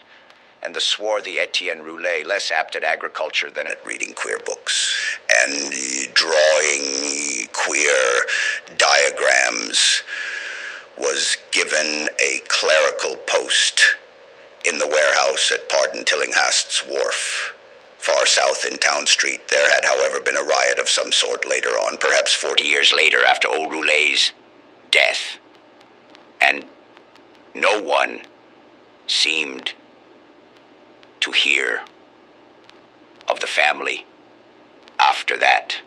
and the swarthy Etienne Roulet, less apt at agriculture than at reading queer books and drawing queer diagrams, was given a clerical post in the warehouse at Pardon Tillinghast's wharf. Far south in Town Street, there had, however, been a riot of some sort later on, perhaps 40 years later after old Roulet's death. And no one seemed to hear of the family after that.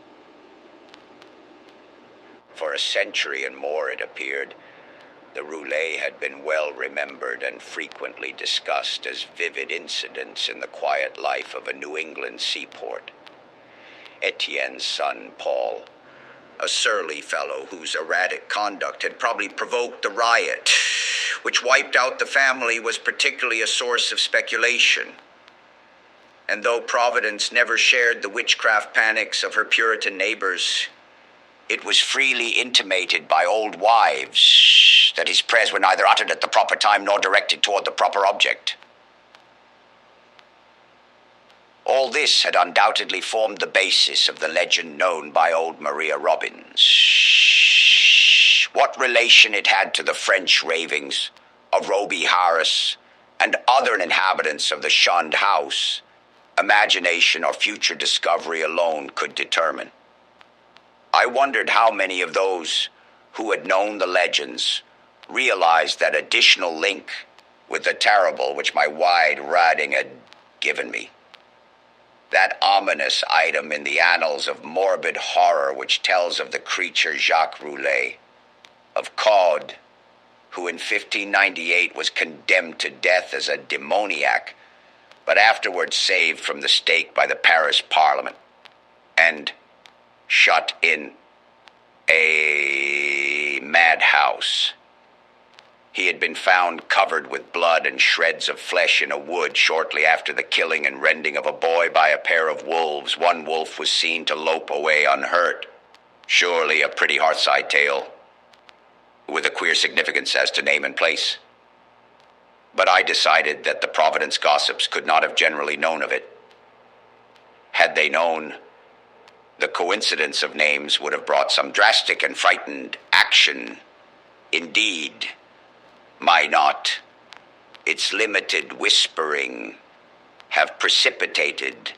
For a century and more, it appeared, the Roulet had been well remembered and frequently discussed as vivid incidents in the quiet life of a New England seaport. Etienne's son, Paul, a surly fellow whose erratic conduct had probably provoked the riot, which wiped out the family, was particularly a source of speculation. And though Providence never shared the witchcraft panics of her Puritan neighbors, it was freely intimated by old wives that his prayers were neither uttered at the proper time nor directed toward the proper object. All this had undoubtedly formed the basis of the legend known by old Maria Robbins. What relation it had to the French ravings of Roby Harris and other inhabitants of the Shunned House, imagination or future discovery alone could determine. I wondered how many of those who had known the legends realized that additional link with the terrible which my wide riding had given me. That ominous item in the annals of morbid horror which tells of the creature Jacques Roulet, of Caude, who in 1598 was condemned to death as a demoniac, but afterwards saved from the stake by the Paris Parliament, and shut in a madhouse. He had been found covered with blood and shreds of flesh in a wood shortly after the killing and rending of a boy by a pair of wolves. One wolf was seen to lope away unhurt. Surely a pretty hearthside tale, with a queer significance as to name and place. But I decided that the Providence gossips could not have generally known of it. Had they known, the coincidence of names would have brought some drastic and frightened action. Indeed, might not its limited whispering have precipitated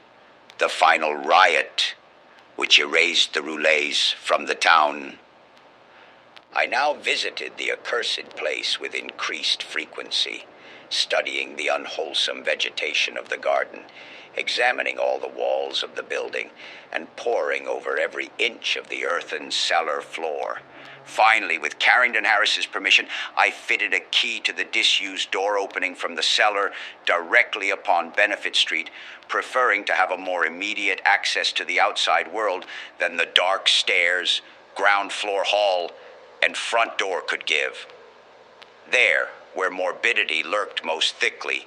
the final riot which erased the Roulets from the town? I now visited the accursed place with increased frequency, studying the unwholesome vegetation of the garden, examining all the walls of the building, and poring over every inch of the earthen cellar floor. Finally, with Carrington Harris's permission, I fitted a key to the disused door opening from the cellar directly upon Benefit Street, preferring to have a more immediate access to the outside world than the dark stairs, ground floor hall, and front door could give. There, where morbidity lurked most thickly,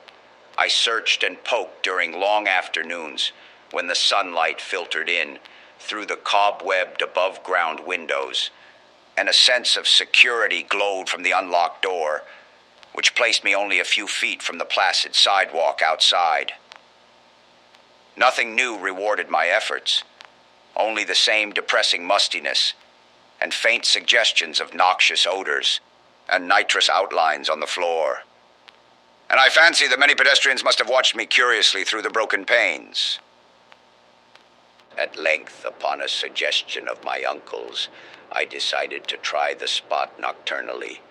I searched and poked during long afternoons when the sunlight filtered in through the cobwebbed above-ground windows, and a sense of security glowed from the unlocked door, which placed me only a few feet from the placid sidewalk outside. Nothing new rewarded my efforts, only the same depressing mustiness and faint suggestions of noxious odors and nitrous outlines on the floor. And I fancy that many pedestrians must have watched me curiously through the broken panes. At length, upon a suggestion of my uncle's, I decided to try the spot nocturnally,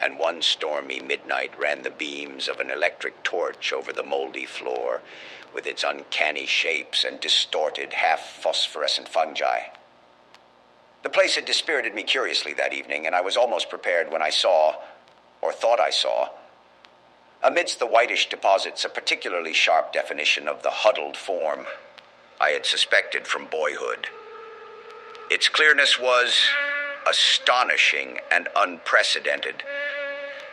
and one stormy midnight ran the beams of an electric torch over the moldy floor, with its uncanny shapes and distorted, half-phosphorescent fungi. The place had dispirited me curiously that evening, and I was almost prepared when I saw, or thought I saw, amidst the whitish deposits, a particularly sharp definition of the huddled form I had suspected from boyhood. Its clearness was astonishing and unprecedented,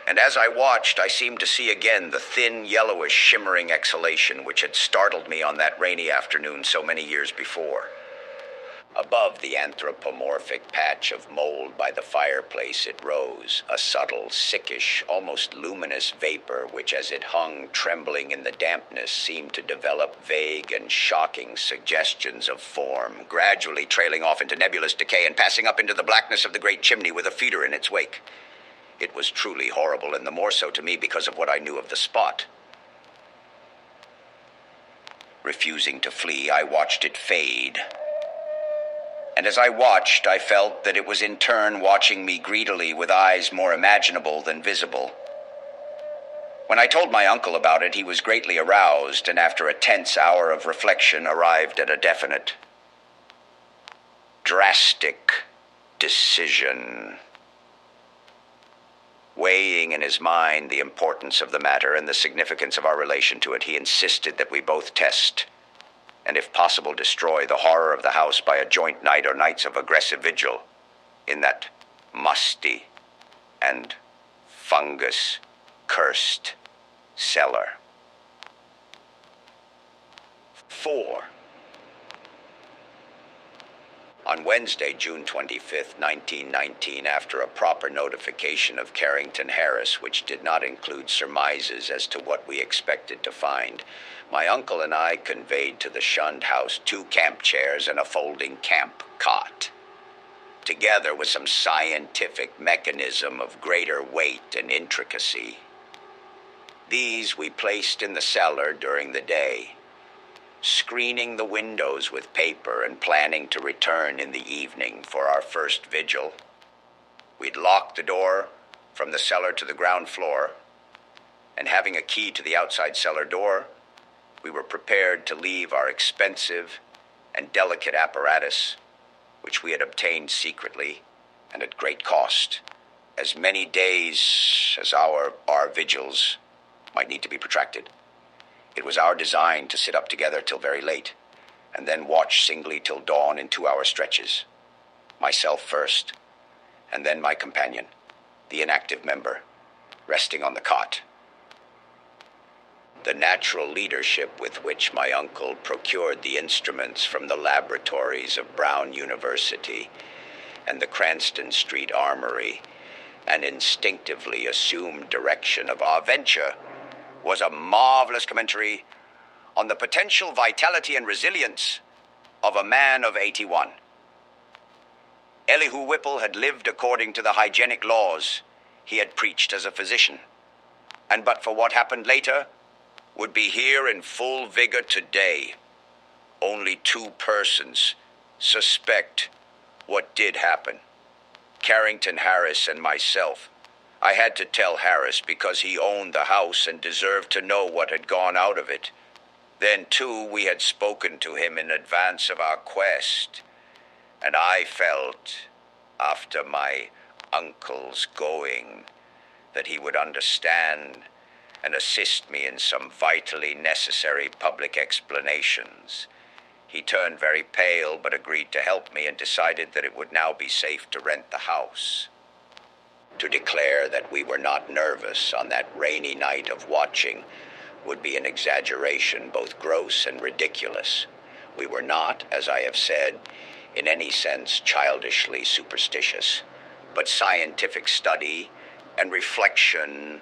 and as I watched, I seemed to see again the thin, yellowish, shimmering exhalation which had startled me on that rainy afternoon so many years before. Above the anthropomorphic patch of mold by the fireplace it rose, a subtle, sickish, almost luminous vapor which, as it hung trembling in the dampness, seemed to develop vague and shocking suggestions of form, gradually trailing off into nebulous decay and passing up into the blackness of the great chimney with a feeder in its wake. It was truly horrible, and the more so to me because of what I knew of the spot. Refusing to flee, I watched it fade. And as I watched, I felt that it was in turn watching me greedily with eyes more imaginable than visible. When I told my uncle about it, he was greatly aroused, and after a tense hour of reflection, arrived at a definite, drastic decision. Weighing in his mind the importance of the matter and the significance of our relation to it, he insisted that we both test, and if possible destroy, the horror of the house by a joint night or nights of aggressive vigil in that musty and fungus-cursed cellar. 4. On Wednesday, June 25th, 1919, after a proper notification of Carrington Harris, which did not include surmises as to what we expected to find, my uncle and I conveyed to the Shunned House 2 camp chairs and a folding camp cot, together with some scientific mechanism of greater weight and intricacy. These we placed in the cellar during the day, screening the windows with paper and planning to return in the evening for our first vigil. We'd locked the door from the cellar to the ground floor, and having a key to the outside cellar door, we were prepared to leave our expensive and delicate apparatus, which we had obtained secretly and at great cost, as many days as our vigils might need to be protracted. It was our design to sit up together till very late, and then watch singly till dawn in 2-hour stretches. Myself first, and then my companion, the inactive member, resting on the cot. The natural leadership with which my uncle procured the instruments from the laboratories of Brown University and the Cranston Street Armory, and instinctively assumed direction of our venture, was a marvelous commentary on the potential vitality and resilience of a man of 81. Elihu Whipple had lived according to the hygienic laws he had preached as a physician, and but for what happened later, would be here in full vigor today. Only 2 persons suspect what did happen. Carrington Harris and myself. I had to tell Harris because he owned the house and deserved to know what had gone out of it. Then, too, we had spoken to him in advance of our quest, and I felt, after my uncle's going, that he would understand and assist me in some vitally necessary public explanations. He turned very pale, but agreed to help me and decided that it would now be safe to rent the house. To declare that we were not nervous on that rainy night of watching would be an exaggeration, both gross and ridiculous. We were not, as I have said, in any sense childishly superstitious, but scientific study and reflection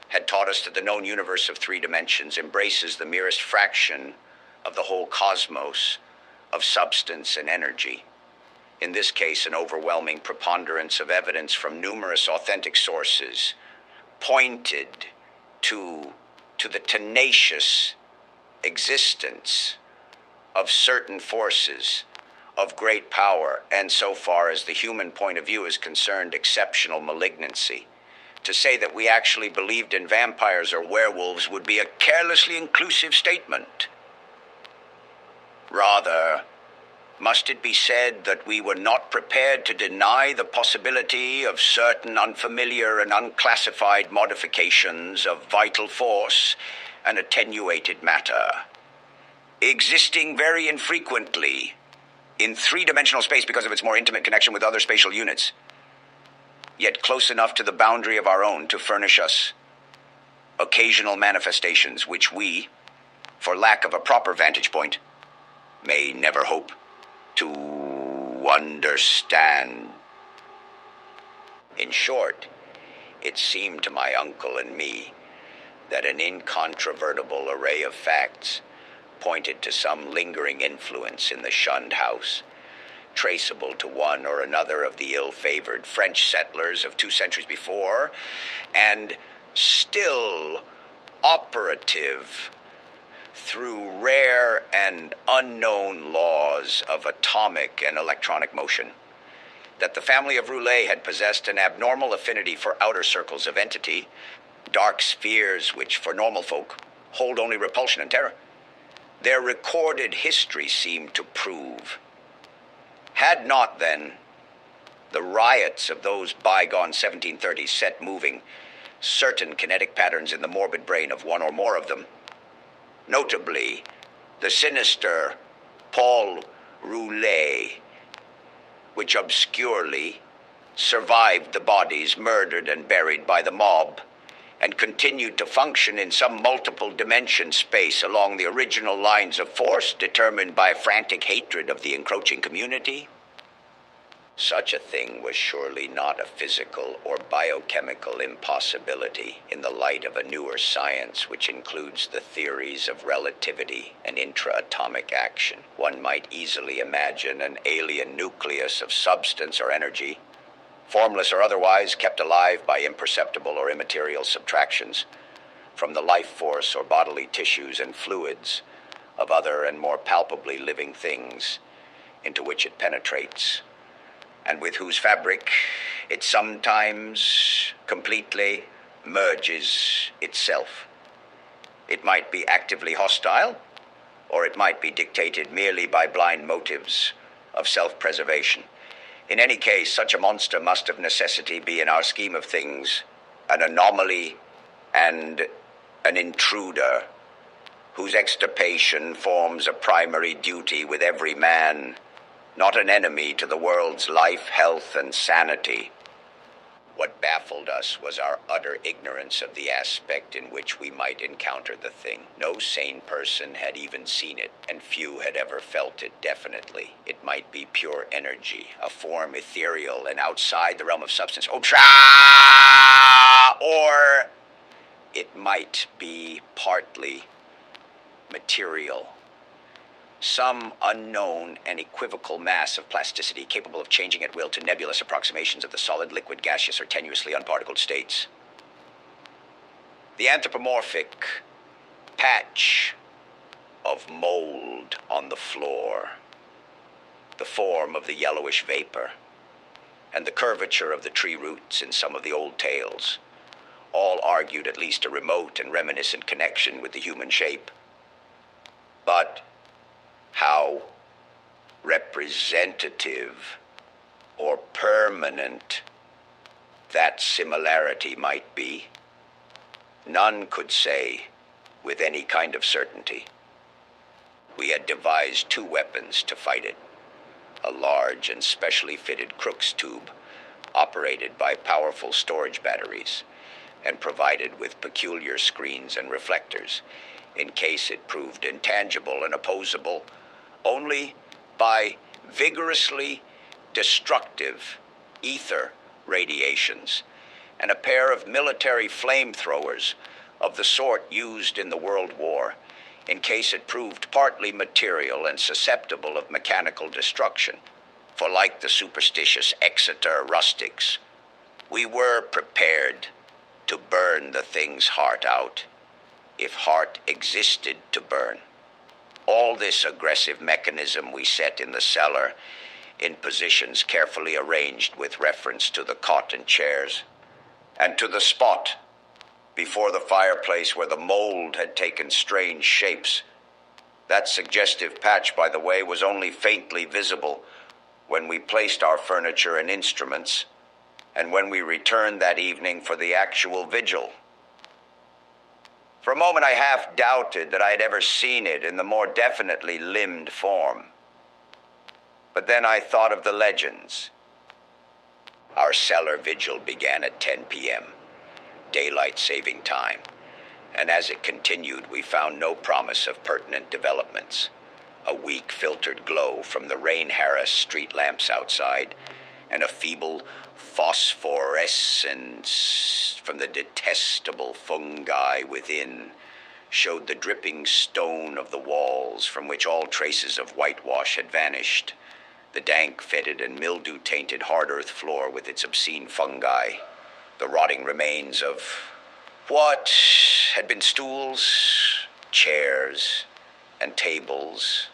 had taught us that the known universe of 3 dimensions embraces the merest fraction of the whole cosmos of substance and energy. In this case, an overwhelming preponderance of evidence from numerous authentic sources pointed to the tenacious existence of certain forces of great power, and so far as the human point of view is concerned, exceptional malignancy. To say that we actually believed in vampires or werewolves would be a carelessly inclusive statement. Rather, must it be said that we were not prepared to deny the possibility of certain unfamiliar and unclassified modifications of vital force and attenuated matter, existing very infrequently in 3-dimensional space because of its more intimate connection with other spatial units, yet close enough to the boundary of our own to furnish us occasional manifestations which we, for lack of a proper vantage point, may never hope to understand. In short, it seemed to my uncle and me that an incontrovertible array of facts pointed to some lingering influence in the Shunned House, traceable to one or another of the ill-favored French settlers of 2 centuries before, and still operative through rare and unknown laws of atomic and electronic motion. That the family of Roulet had possessed an abnormal affinity for outer circles of entity, dark spheres which, for normal folk, hold only repulsion and terror. Their recorded history seemed to prove. Had not, then, the riots of those bygone 1730s set moving certain kinetic patterns in the morbid brain of one or more of them, notably the sinister Paul Roulet, which obscurely survived the bodies murdered and buried by the mob, and continued to function in some multiple dimension space along the original lines of force determined by frantic hatred of the encroaching community? Such a thing was surely not a physical or biochemical impossibility in the light of a newer science which includes the theories of relativity and intra-atomic action. One might easily imagine an alien nucleus of substance or energy, formless or otherwise, kept alive by imperceptible or immaterial subtractions from the life force or bodily tissues and fluids of other and more palpably living things into which it penetrates, and with whose fabric it sometimes completely merges itself. It might be actively hostile, or it might be dictated merely by blind motives of self-preservation. In any case, such a monster must of necessity be, in our scheme of things, an anomaly and an intruder, whose extirpation forms a primary duty with every man, not an enemy to the world's life, health, and sanity. What baffled us was our utter ignorance of the aspect in which we might encounter the thing. No sane person had even seen it, and few had ever felt it definitely. It might be pure energy, a form ethereal and outside the realm of substance. Or it might be partly material. Some unknown and equivocal mass of plasticity capable of changing at will to nebulous approximations of the solid, liquid, gaseous, or tenuously unparticled states. The anthropomorphic patch of mold on the floor, the form of the yellowish vapor, and the curvature of the tree roots in some of the old tales, all argued at least a remote and reminiscent connection with the human shape. But how representative or permanent that similarity might be, none could say with any kind of certainty. We had devised two weapons to fight it: a large and specially fitted Crookes tube, operated by powerful storage batteries, and provided with peculiar screens and reflectors, in case it proved intangible and opposable only by vigorously destructive ether radiations, and a pair of military flamethrowers of the sort used in the World War, in case it proved partly material and susceptible of mechanical destruction. For like the superstitious Exeter rustics, we were prepared to burn the thing's heart out, if heart existed to burn. All this aggressive mechanism we set in the cellar, in positions carefully arranged with reference to the cot and chairs, and to the spot before the fireplace where the mold had taken strange shapes. That suggestive patch, by the way, was only faintly visible when we placed our furniture and instruments, and when we returned that evening for the actual vigil. For a moment I half doubted that I had ever seen it in the more definitely limbed form. But then I thought of the legends. Our cellar vigil began at 10 p.m., daylight saving time, and as it continued, we found no promise of pertinent developments. A weak filtered glow from the rain-harassed street lamps outside, and a feeble phosphorescence from the detestable fungi within showed the dripping stone of the walls, from which all traces of whitewash had vanished, the dank, fetid, and mildew-tainted hard earth floor with its obscene fungi, the rotting remains of what had been stools, chairs, and tables,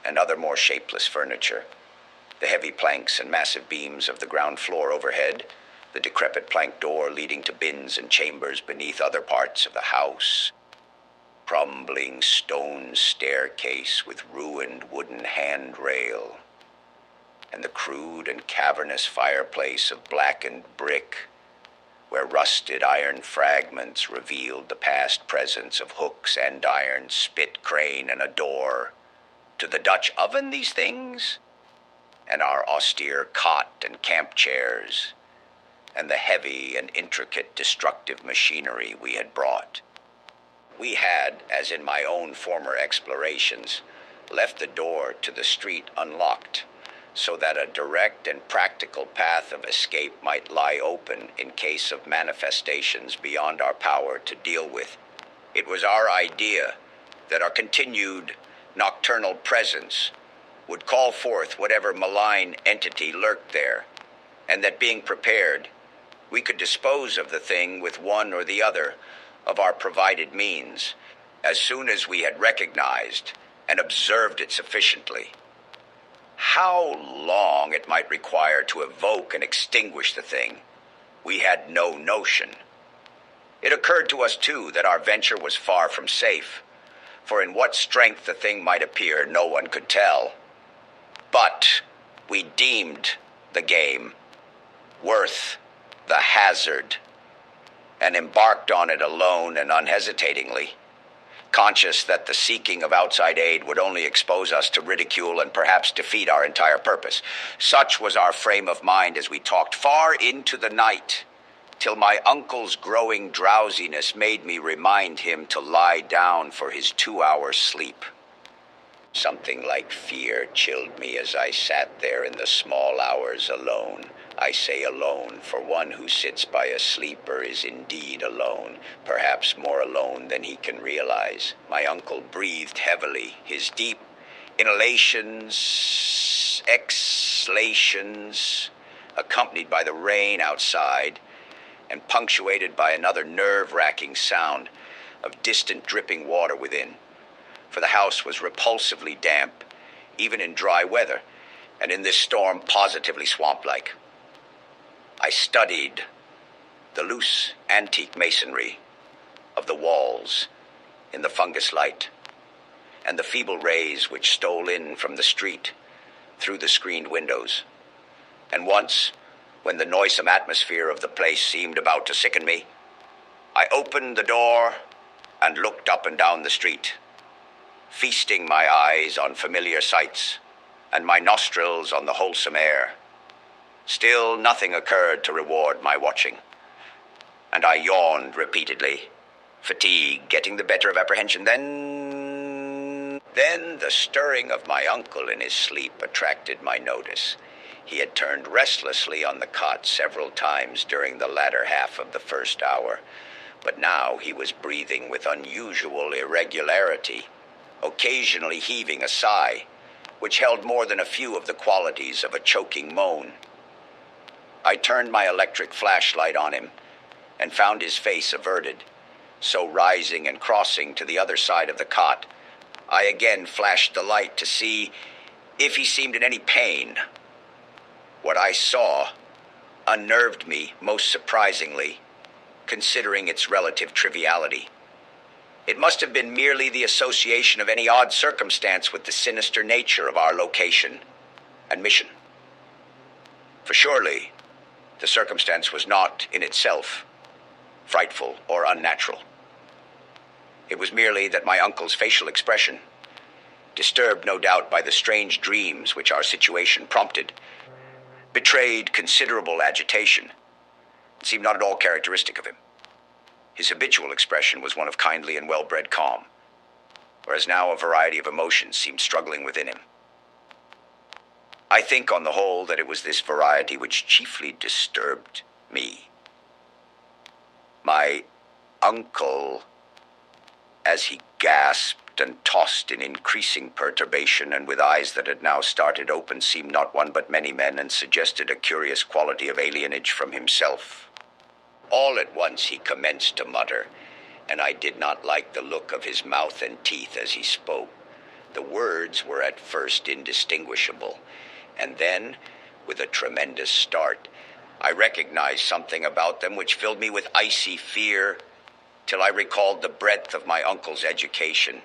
and other more shapeless furniture, the heavy planks and massive beams of the ground floor overhead, the decrepit plank door leading to bins and chambers beneath other parts of the house, crumbling stone staircase with ruined wooden handrail, and the crude and cavernous fireplace of blackened brick, where rusted iron fragments revealed the past presence of hooks, andirons, spit crane, and a door. To the Dutch oven, these things, and our austere cot and camp chairs, and the heavy and intricate destructive machinery we had brought. We had, as in my own former explorations, left the door to the street unlocked, so that a direct and practical path of escape might lie open in case of manifestations beyond our power to deal with. It was our idea that our continued nocturnal presence would call forth whatever malign entity lurked there, and that being prepared, we could dispose of the thing with one or the other of our provided means as soon as we had recognized and observed it sufficiently. How long it might require to evoke and extinguish the thing, we had no notion. It occurred to us, too, that our venture was far from safe, for in what strength the thing might appear no one could tell. But we deemed the game worth the hazard, and embarked on it alone and unhesitatingly, conscious that the seeking of outside aid would only expose us to ridicule and perhaps defeat our entire purpose. Such was our frame of mind as we talked far into the night, till my uncle's growing drowsiness made me remind him to lie down for his 2-hour sleep. Something like fear chilled me as I sat there in the small hours alone. I say alone, for one who sits by a sleeper is indeed alone, perhaps more alone than he can realize. My uncle breathed heavily, his deep inhalations, exhalations, accompanied by the rain outside, and punctuated by another nerve-wracking sound of distant dripping water within. For the house was repulsively damp, even in dry weather, and in this storm positively swamp-like. I studied the loose antique masonry of the walls in the fungus light, and the feeble rays which stole in from the street through the screened windows. And once, when the noisome atmosphere of the place seemed about to sicken me, I opened the door and looked up and down the street, feasting my eyes on familiar sights and my nostrils on the wholesome air. Still nothing occurred to reward my watching, and I yawned repeatedly, fatigue getting the better of apprehension. Then the stirring of my uncle in his sleep attracted my notice. He had turned restlessly on the cot several times during the latter half of the first hour, but now he was breathing with unusual irregularity, occasionally heaving a sigh, which held more than a few of the qualities of a choking moan. I turned my electric flashlight on him and found his face averted, so rising and crossing to the other side of the cot, I again flashed the light to see if he seemed in any pain. What I saw unnerved me most surprisingly, considering its relative triviality. It must have been merely the association of any odd circumstance with the sinister nature of our location and mission. For surely, the circumstance was not, in itself, frightful or unnatural. It was merely that my uncle's facial expression, disturbed no doubt by the strange dreams which our situation prompted, betrayed considerable agitation. It seemed not at all characteristic of him. His habitual expression was one of kindly and well-bred calm, whereas now a variety of emotions seemed struggling within him. I think, on the whole, that it was this variety which chiefly disturbed me. My uncle, as he gasped and tossed in increasing perturbation, and with eyes that had now started open, seemed not one but many men, and suggested a curious quality of alienage from himself. All at once he commenced to mutter, and I did not like the look of his mouth and teeth as he spoke. The words were at first indistinguishable, and then, with a tremendous start, I recognized something about them which filled me with icy fear, till I recalled the breadth of my uncle's education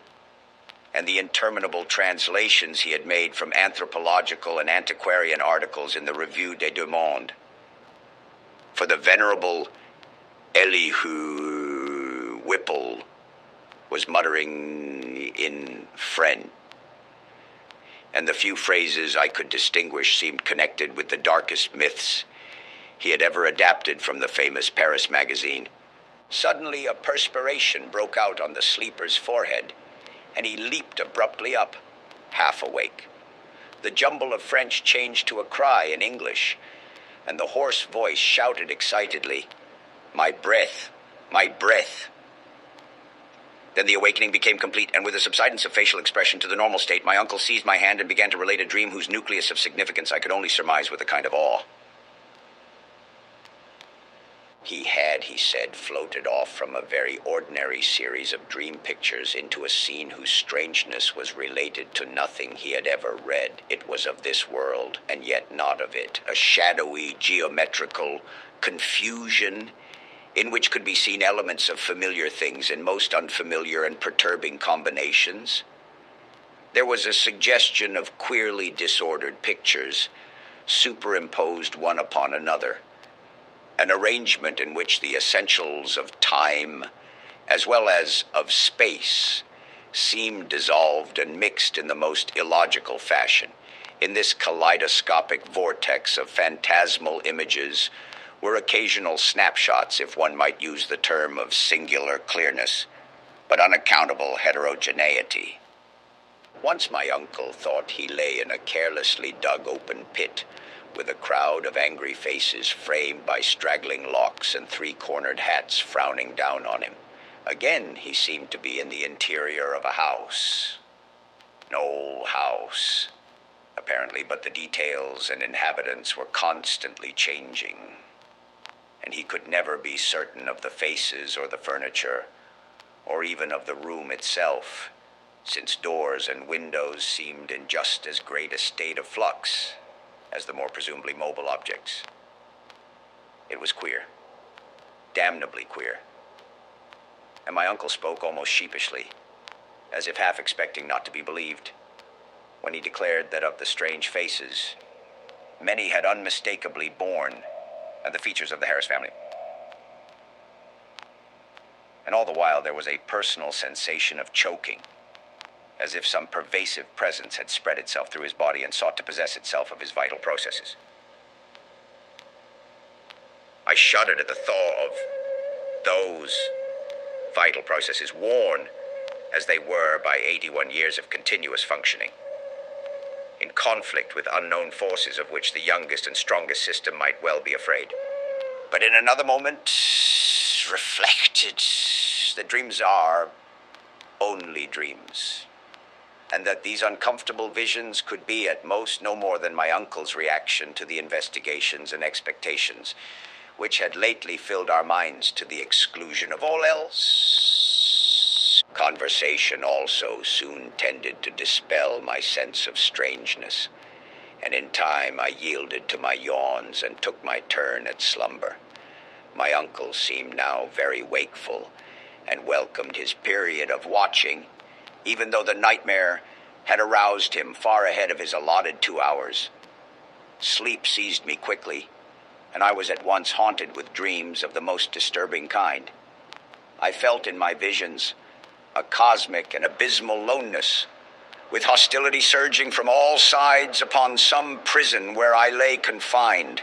and the interminable translations he had made from anthropological and antiquarian articles in the Revue des Deux Mondes. For the venerable Elihu Whipple was muttering in French, and the few phrases I could distinguish seemed connected with the darkest myths he had ever adapted from the famous Paris magazine. Suddenly a perspiration broke out on the sleeper's forehead, and he leaped abruptly up, half awake. The jumble of French changed to a cry in English, and the hoarse voice shouted excitedly, "My breath, my breath." Then the awakening became complete, and with a subsidence of facial expression to the normal state, my uncle seized my hand and began to relate a dream whose nucleus of significance I could only surmise with a kind of awe. He had, he said, floated off from a very ordinary series of dream pictures into a scene whose strangeness was related to nothing he had ever read. It was of this world, and yet not of it, a shadowy, geometrical confusion in which could be seen elements of familiar things in most unfamiliar and perturbing combinations. There was a suggestion of queerly disordered pictures, superimposed one upon another, an arrangement in which the essentials of time, as well as of space, seemed dissolved and mixed in the most illogical fashion. In this kaleidoscopic vortex of phantasmal images were occasional snapshots, if one might use the term, of singular clearness, but unaccountable heterogeneity. Once my uncle thought he lay in a carelessly dug open pit, with a crowd of angry faces framed by straggling locks and three-cornered hats frowning down on him. Again, he seemed to be in the interior of a house. An old house, apparently, but the details and inhabitants were constantly changing, and he could never be certain of the faces or the furniture, or even of the room itself, since doors and windows seemed in just as great a state of flux as the more presumably mobile objects. It was queer. Damnably queer. And my uncle spoke almost sheepishly, as if half expecting not to be believed, when he declared that of the strange faces, many had unmistakably borne the features of the Harris family. And all the while there was a personal sensation of choking, as if some pervasive presence had spread itself through his body and sought to possess itself of his vital processes. I shuddered at the thought of those vital processes, worn as they were by 81 years of continuous functioning, in conflict with unknown forces of which the youngest and strongest system might well be afraid. But in another moment, reflected that dreams are only dreams, and that these uncomfortable visions could be at most no more than my uncle's reaction to the investigations and expectations which had lately filled our minds to the exclusion of all else. Conversation also soon tended to dispel my sense of strangeness, and in time I yielded to my yawns and took my turn at slumber. My uncle seemed now very wakeful, and welcomed his period of watching, even though the nightmare had aroused him far ahead of his allotted 2 hours. Sleep seized me quickly, and I was at once haunted with dreams of the most disturbing kind. I felt in my visions a cosmic and abysmal loneness, with hostility surging from all sides upon some prison where I lay confined.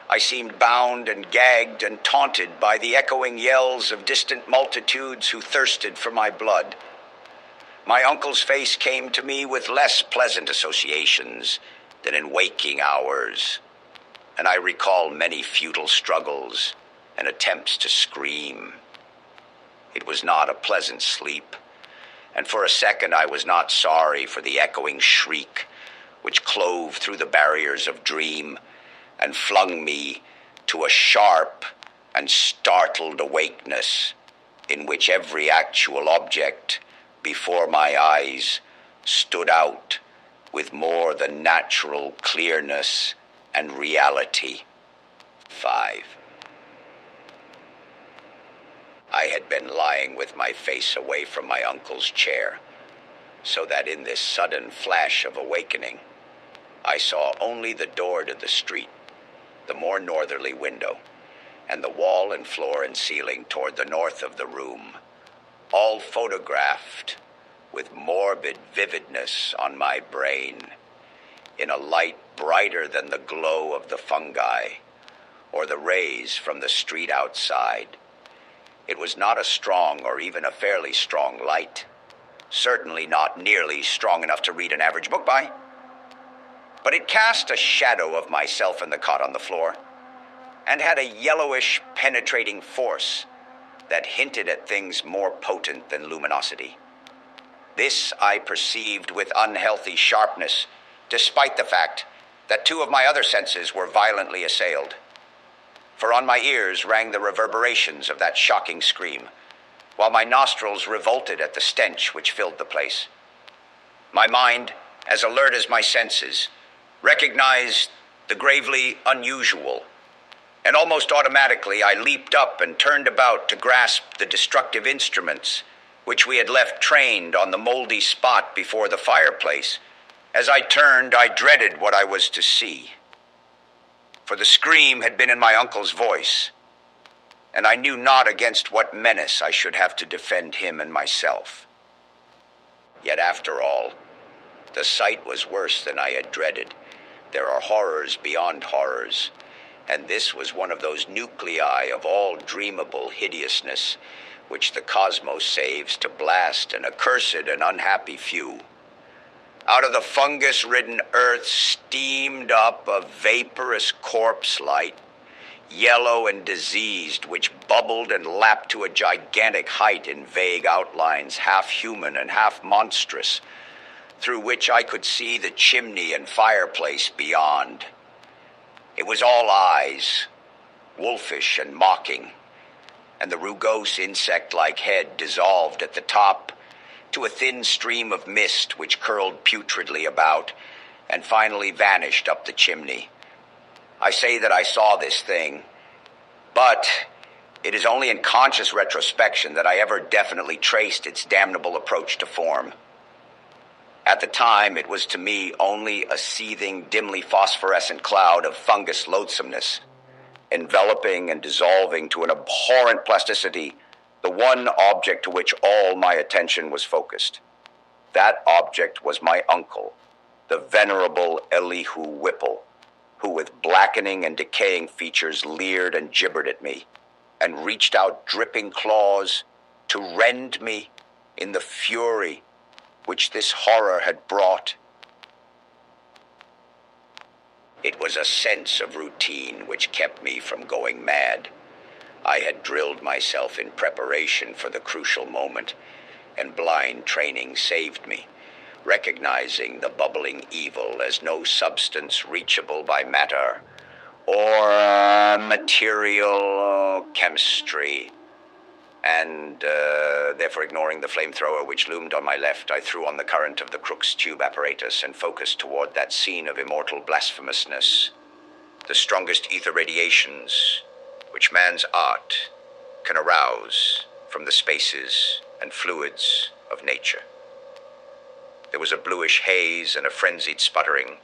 I seemed bound and gagged and taunted by the echoing yells of distant multitudes who thirsted for my blood. My uncle's face came to me with less pleasant associations than in waking hours, and I recall many futile struggles and attempts to scream. It was not a pleasant sleep, and for a second I was not sorry for the echoing shriek which clove through the barriers of dream and flung me to a sharp and startled awakeness in which every actual object before my eyes stood out with more than natural clearness and reality. 5. I had been lying with my face away from my uncle's chair, so that in this sudden flash of awakening, I saw only the door to the street, the more northerly window, and the wall and floor and ceiling toward the north of the room, all photographed with morbid vividness on my brain, in a light brighter than the glow of the fungi or the rays from the street outside. It was not a strong or even a fairly strong light, certainly not nearly strong enough to read an average book by, but it cast a shadow of myself in the cot on the floor, and had a yellowish, penetrating force that hinted at things more potent than luminosity. This I perceived with unhealthy sharpness, despite the fact that 2 of my other senses were violently assailed. For on my ears rang the reverberations of that shocking scream, while my nostrils revolted at the stench which filled the place. My mind, as alert as my senses, recognized the gravely unusual, and almost automatically I leaped up and turned about to grasp the destructive instruments which we had left trained on the moldy spot before the fireplace. As I turned, I dreaded what I was to see, for the scream had been in my uncle's voice, and I knew not against what menace I should have to defend him and myself. Yet after all, the sight was worse than I had dreaded. There are horrors beyond horrors, and this was one of those nuclei of all dreamable hideousness which the cosmos saves to blast an accursed and unhappy few. Out of the fungus-ridden earth steamed up a vaporous corpse light, yellow and diseased, which bubbled and lapped to a gigantic height in vague outlines, half human and half monstrous, through which I could see the chimney and fireplace beyond. It was all eyes, wolfish and mocking, and the rugose insect-like head dissolved at the top to a thin stream of mist which curled putridly about and finally vanished up the chimney. I say that I saw this thing, But it is only in conscious retrospection that I ever definitely traced its damnable approach to form. At the time, it was to me only a seething, dimly phosphorescent cloud of fungus loathsomeness, enveloping and dissolving to an abhorrent plasticity the one object to which all my attention was focused. That object was my uncle, the venerable Elihu Whipple, who with blackening and decaying features leered and gibbered at me, and reached out dripping claws to rend me in the fury which this horror had brought. It was a sense of routine which kept me from going mad. I had drilled myself in preparation for the crucial moment, and blind training saved me, recognizing the bubbling evil as no substance reachable by matter or material chemistry. And therefore, ignoring the flamethrower which loomed on my left, I threw on the current of the Crookes tube apparatus and focused toward that scene of immortal blasphemousness, the strongest ether radiations which man's art can arouse from the spaces and fluids of nature. There was a bluish haze and a frenzied sputtering,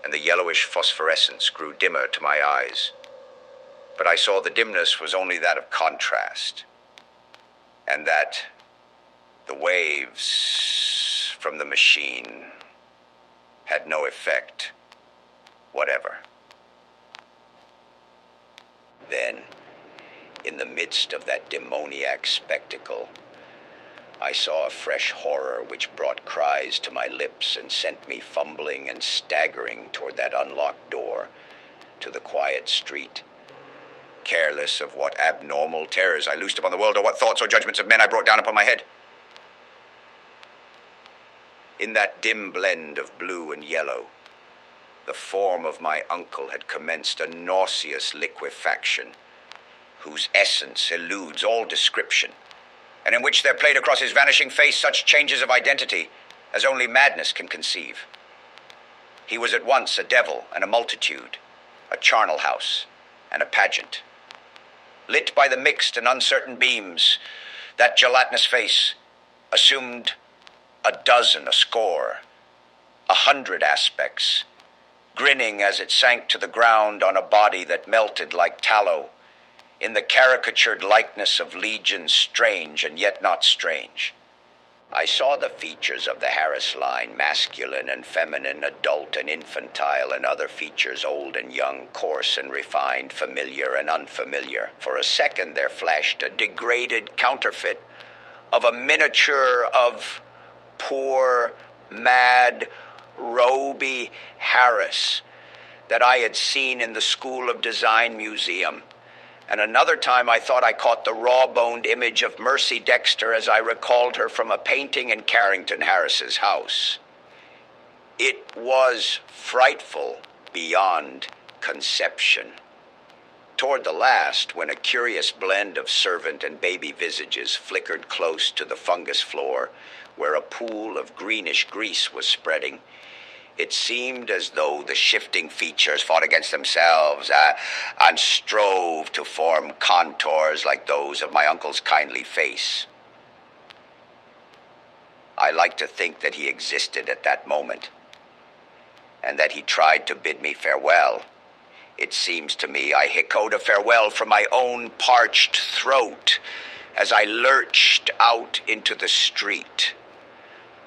and the yellowish phosphorescence grew dimmer to my eyes. But I saw the dimness was only that of contrast, and that the waves from the machine had no effect whatever. Then, in the midst of that demoniac spectacle, I saw a fresh horror which brought cries to my lips and sent me fumbling and staggering toward that unlocked door to the quiet street, careless of what abnormal terrors I loosed upon the world or what thoughts or judgments of men I brought down upon my head. In that dim blend of blue and yellow, the form of my uncle had commenced a nauseous liquefaction, whose essence eludes all description, and in which there played across his vanishing face such changes of identity as only madness can conceive. He was at once a devil and a multitude, a charnel house and a pageant. Lit by the mixed and uncertain beams, that gelatinous face assumed a dozen, a score, 100 aspects, grinning as it sank to the ground on a body that melted like tallow, in the caricatured likeness of legions strange and yet not strange. I saw the features of the Harris line, masculine and feminine, adult and infantile, and other features old and young, coarse and refined, familiar and unfamiliar. For a second there flashed a degraded counterfeit of a miniature of poor, mad Roby Harris that I had seen in the School of Design Museum. And another time I thought I caught the raw-boned image of Mercy Dexter as I recalled her from a painting in Carrington Harris's house. It was frightful beyond conception. Toward the last, when a curious blend of servant and baby visages flickered close to the fungus floor, where a pool of greenish grease was spreading, it seemed as though the shifting features fought against themselves and strove to form contours like those of my uncle's kindly face. I like to think that he existed at that moment, and that he tried to bid me farewell. It seems to me I echoed a farewell from my own parched throat as I lurched out into the street,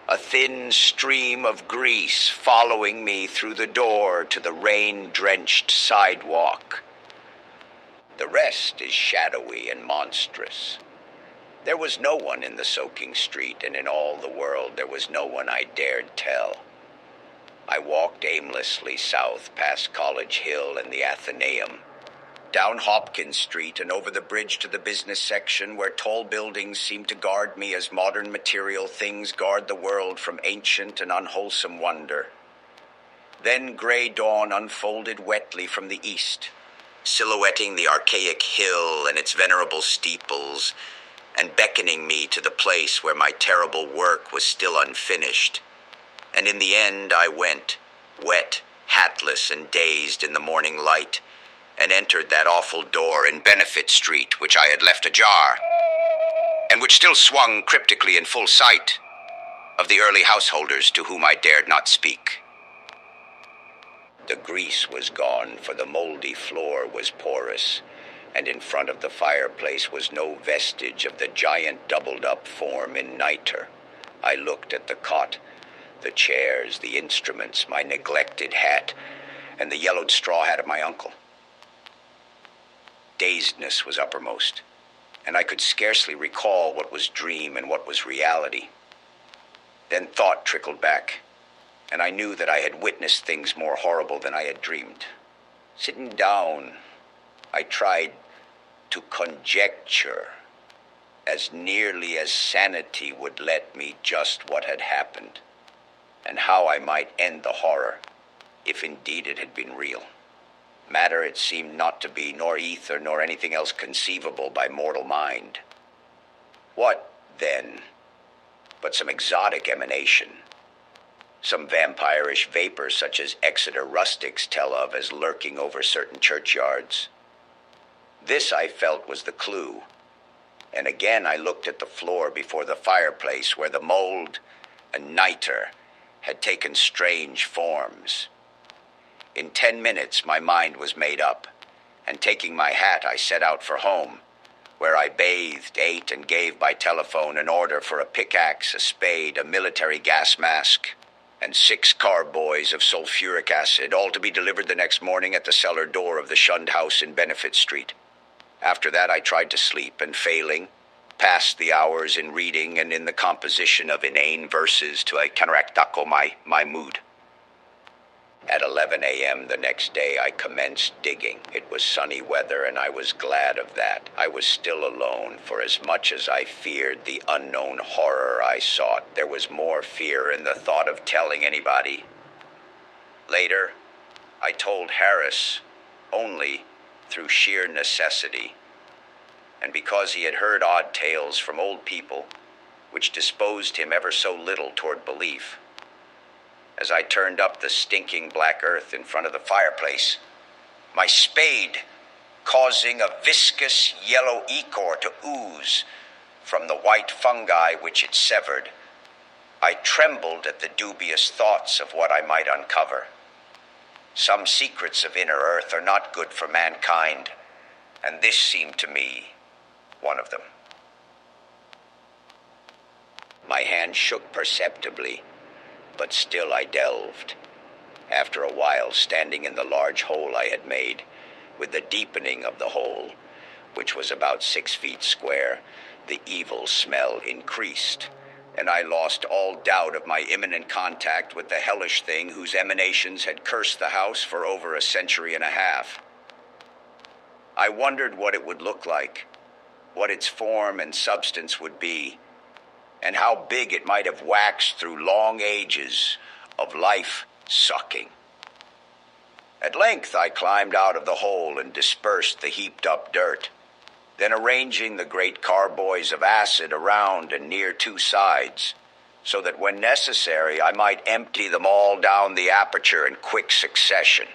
a thin stream of grease following me through the door to the rain-drenched sidewalk. The rest is shadowy and monstrous. There was no one in the soaking street, and in all the world there was no one I dared tell. I walked aimlessly south past College Hill and the Athenaeum, down Hopkins Street and over the bridge to the business section where tall buildings seemed to guard me as modern material things guard the world from ancient and unwholesome wonder. Then gray dawn unfolded wetly from the east, silhouetting the archaic hill and its venerable steeples, and beckoning me to the place where my terrible work was still unfinished. And in the end I went, wet, hatless, and dazed in the morning light, and entered that awful door in Benefit Street, which I had left ajar, and which still swung cryptically in full sight of the early householders to whom I dared not speak. The grease was gone, for the moldy floor was porous, and in front of the fireplace was no vestige of the giant doubled-up form in nitre. I looked at the cot, the chairs, the instruments, my neglected hat, and the yellowed straw hat of my uncle. Dazedness was uppermost, and I could scarcely recall what was dream and what was reality. Then thought trickled back, and I knew that I had witnessed things more horrible than I had dreamed. Sitting down, I tried to conjecture, as nearly as sanity would let me, just what had happened, and how I might end the horror, if indeed it had been real. Matter it seemed not to be, nor ether, nor anything else conceivable by mortal mind. What, then, but some exotic emanation, some vampirish vapor such as Exeter rustics tell of as lurking over certain churchyards? This, I felt, was the clue, and again I looked at the floor before the fireplace where the mold and nitre had taken strange forms. In 10 minutes my mind was made up, and taking my hat I set out for home, where I bathed, ate, and gave by telephone an order for a pickaxe, a spade, a military gas mask, and 6 carboys of sulfuric acid, all to be delivered the next morning at the cellar door of the Shunned House in Benefit Street. After that I tried to sleep, and failing, passed the hours in reading and in the composition of inane verses to counteract my mood. At 11 a.m. the next day I commenced digging. It was sunny weather, and I was glad of that. I was still alone, for as much as I feared the unknown horror I sought, there was more fear in the thought of telling anybody. Later, I told Harris only through sheer necessity, and because he had heard odd tales from old people, which disposed him ever so little toward belief. As I turned up the stinking black earth in front of the fireplace, my spade causing a viscous yellow ichor to ooze from the white fungi which it severed, I trembled at the dubious thoughts of what I might uncover. Some secrets of inner earth are not good for mankind, and this seemed to me one of them. My hand shook perceptibly, but still I delved. After a while, standing in the large hole I had made, with the deepening of the hole, which was about 6 feet square, the evil smell increased, and I lost all doubt of my imminent contact with the hellish thing whose emanations had cursed the house for over a century and a half. I wondered what it would look like, what its form and substance would be, and how big it might have waxed through long ages of life-sucking. At length I climbed out of the hole and dispersed the heaped-up dirt, then arranging the great carboys of acid around and near 2 sides, so that when necessary I might empty them all down the aperture in quick succession.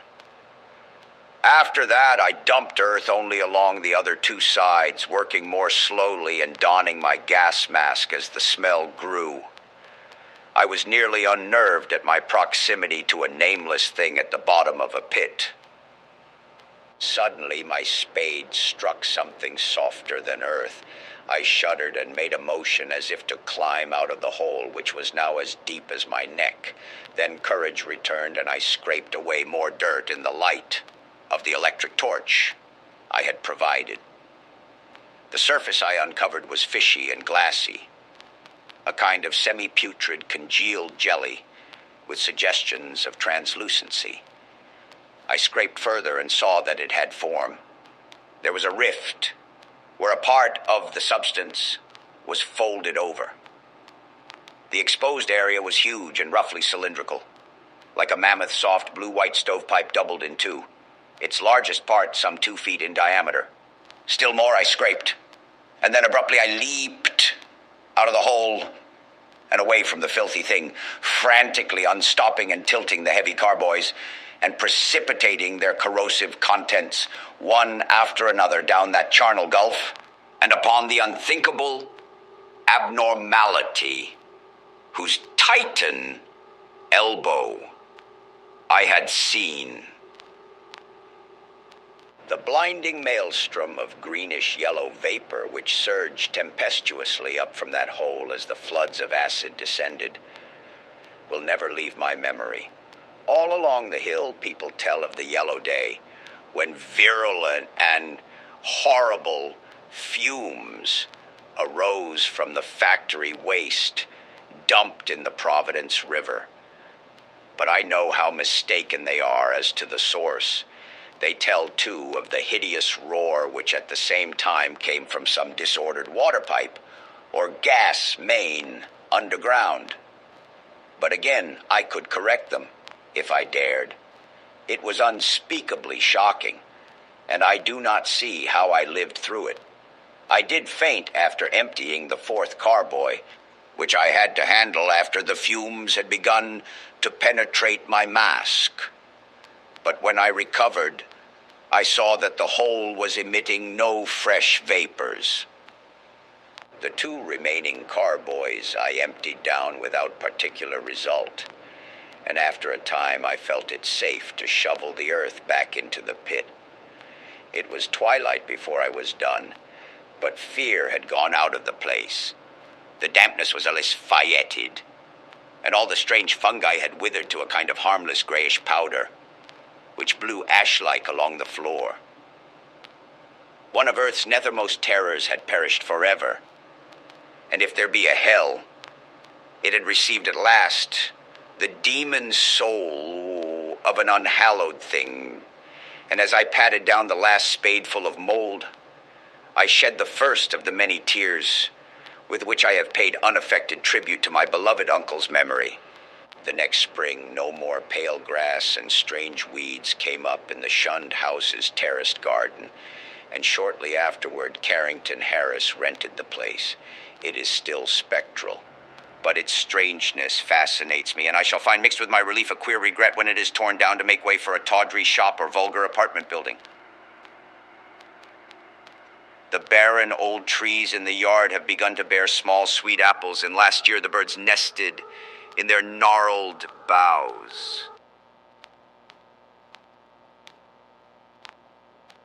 After that, I dumped earth only along the other 2 sides, working more slowly and donning my gas mask as the smell grew. I was nearly unnerved at my proximity to a nameless thing at the bottom of a pit. Suddenly, my spade struck something softer than earth. I shuddered and made a motion as if to climb out of the hole, which was now as deep as my neck. Then courage returned, and I scraped away more dirt in the light of the electric torch I had provided. The surface I uncovered was fishy and glassy, a kind of semi-putrid congealed jelly with suggestions of translucency. I scraped further and saw that it had form. There was a rift where a part of the substance was folded over. The exposed area was huge and roughly cylindrical, like a mammoth soft blue-white stovepipe doubled in 2. Its largest part some 2 feet in diameter. Still more I scraped, and then abruptly I leaped out of the hole and away from the filthy thing, frantically unstopping and tilting the heavy carboys, and precipitating their corrosive contents one after another down that charnel gulf, and upon the unthinkable abnormality whose titan elbow I had seen. The blinding maelstrom of greenish-yellow vapor which surged tempestuously up from that hole as the floods of acid descended will never leave my memory. All along the hill, people tell of the yellow day, when virulent and horrible fumes arose from the factory waste dumped in the Providence River. But I know how mistaken they are as to the source. They tell, too, of the hideous roar which at the same time came from some disordered water pipe or gas main underground. But again, I could correct them, if I dared. It was unspeakably shocking, and I do not see how I lived through it. I did faint after emptying the fourth carboy, which I had to handle after the fumes had begun to penetrate my mask. But when I recovered, I saw that the hole was emitting no fresh vapors. The 2 remaining carboys I emptied down without particular result, and after a time I felt it safe to shovel the earth back into the pit. It was twilight before I was done, but fear had gone out of the place. The dampness was a little fayetted, and all the strange fungi had withered to a kind of harmless grayish powder, which blew ash-like along the floor. One of Earth's nethermost terrors had perished forever, and if there be a hell, it had received at last the demon soul of an unhallowed thing, and as I patted down the last spadeful of mold, I shed the first of the many tears with which I have paid unaffected tribute to my beloved uncle's memory. The next spring, no more pale grass and strange weeds came up in the Shunned House's terraced garden, and shortly afterward, Carrington Harris rented the place. It is still spectral, but its strangeness fascinates me, and I shall find mixed with my relief a queer regret when it is torn down to make way for a tawdry shop or vulgar apartment building. The barren old trees in the yard have begun to bear small sweet apples, and last year the birds nested in their gnarled boughs.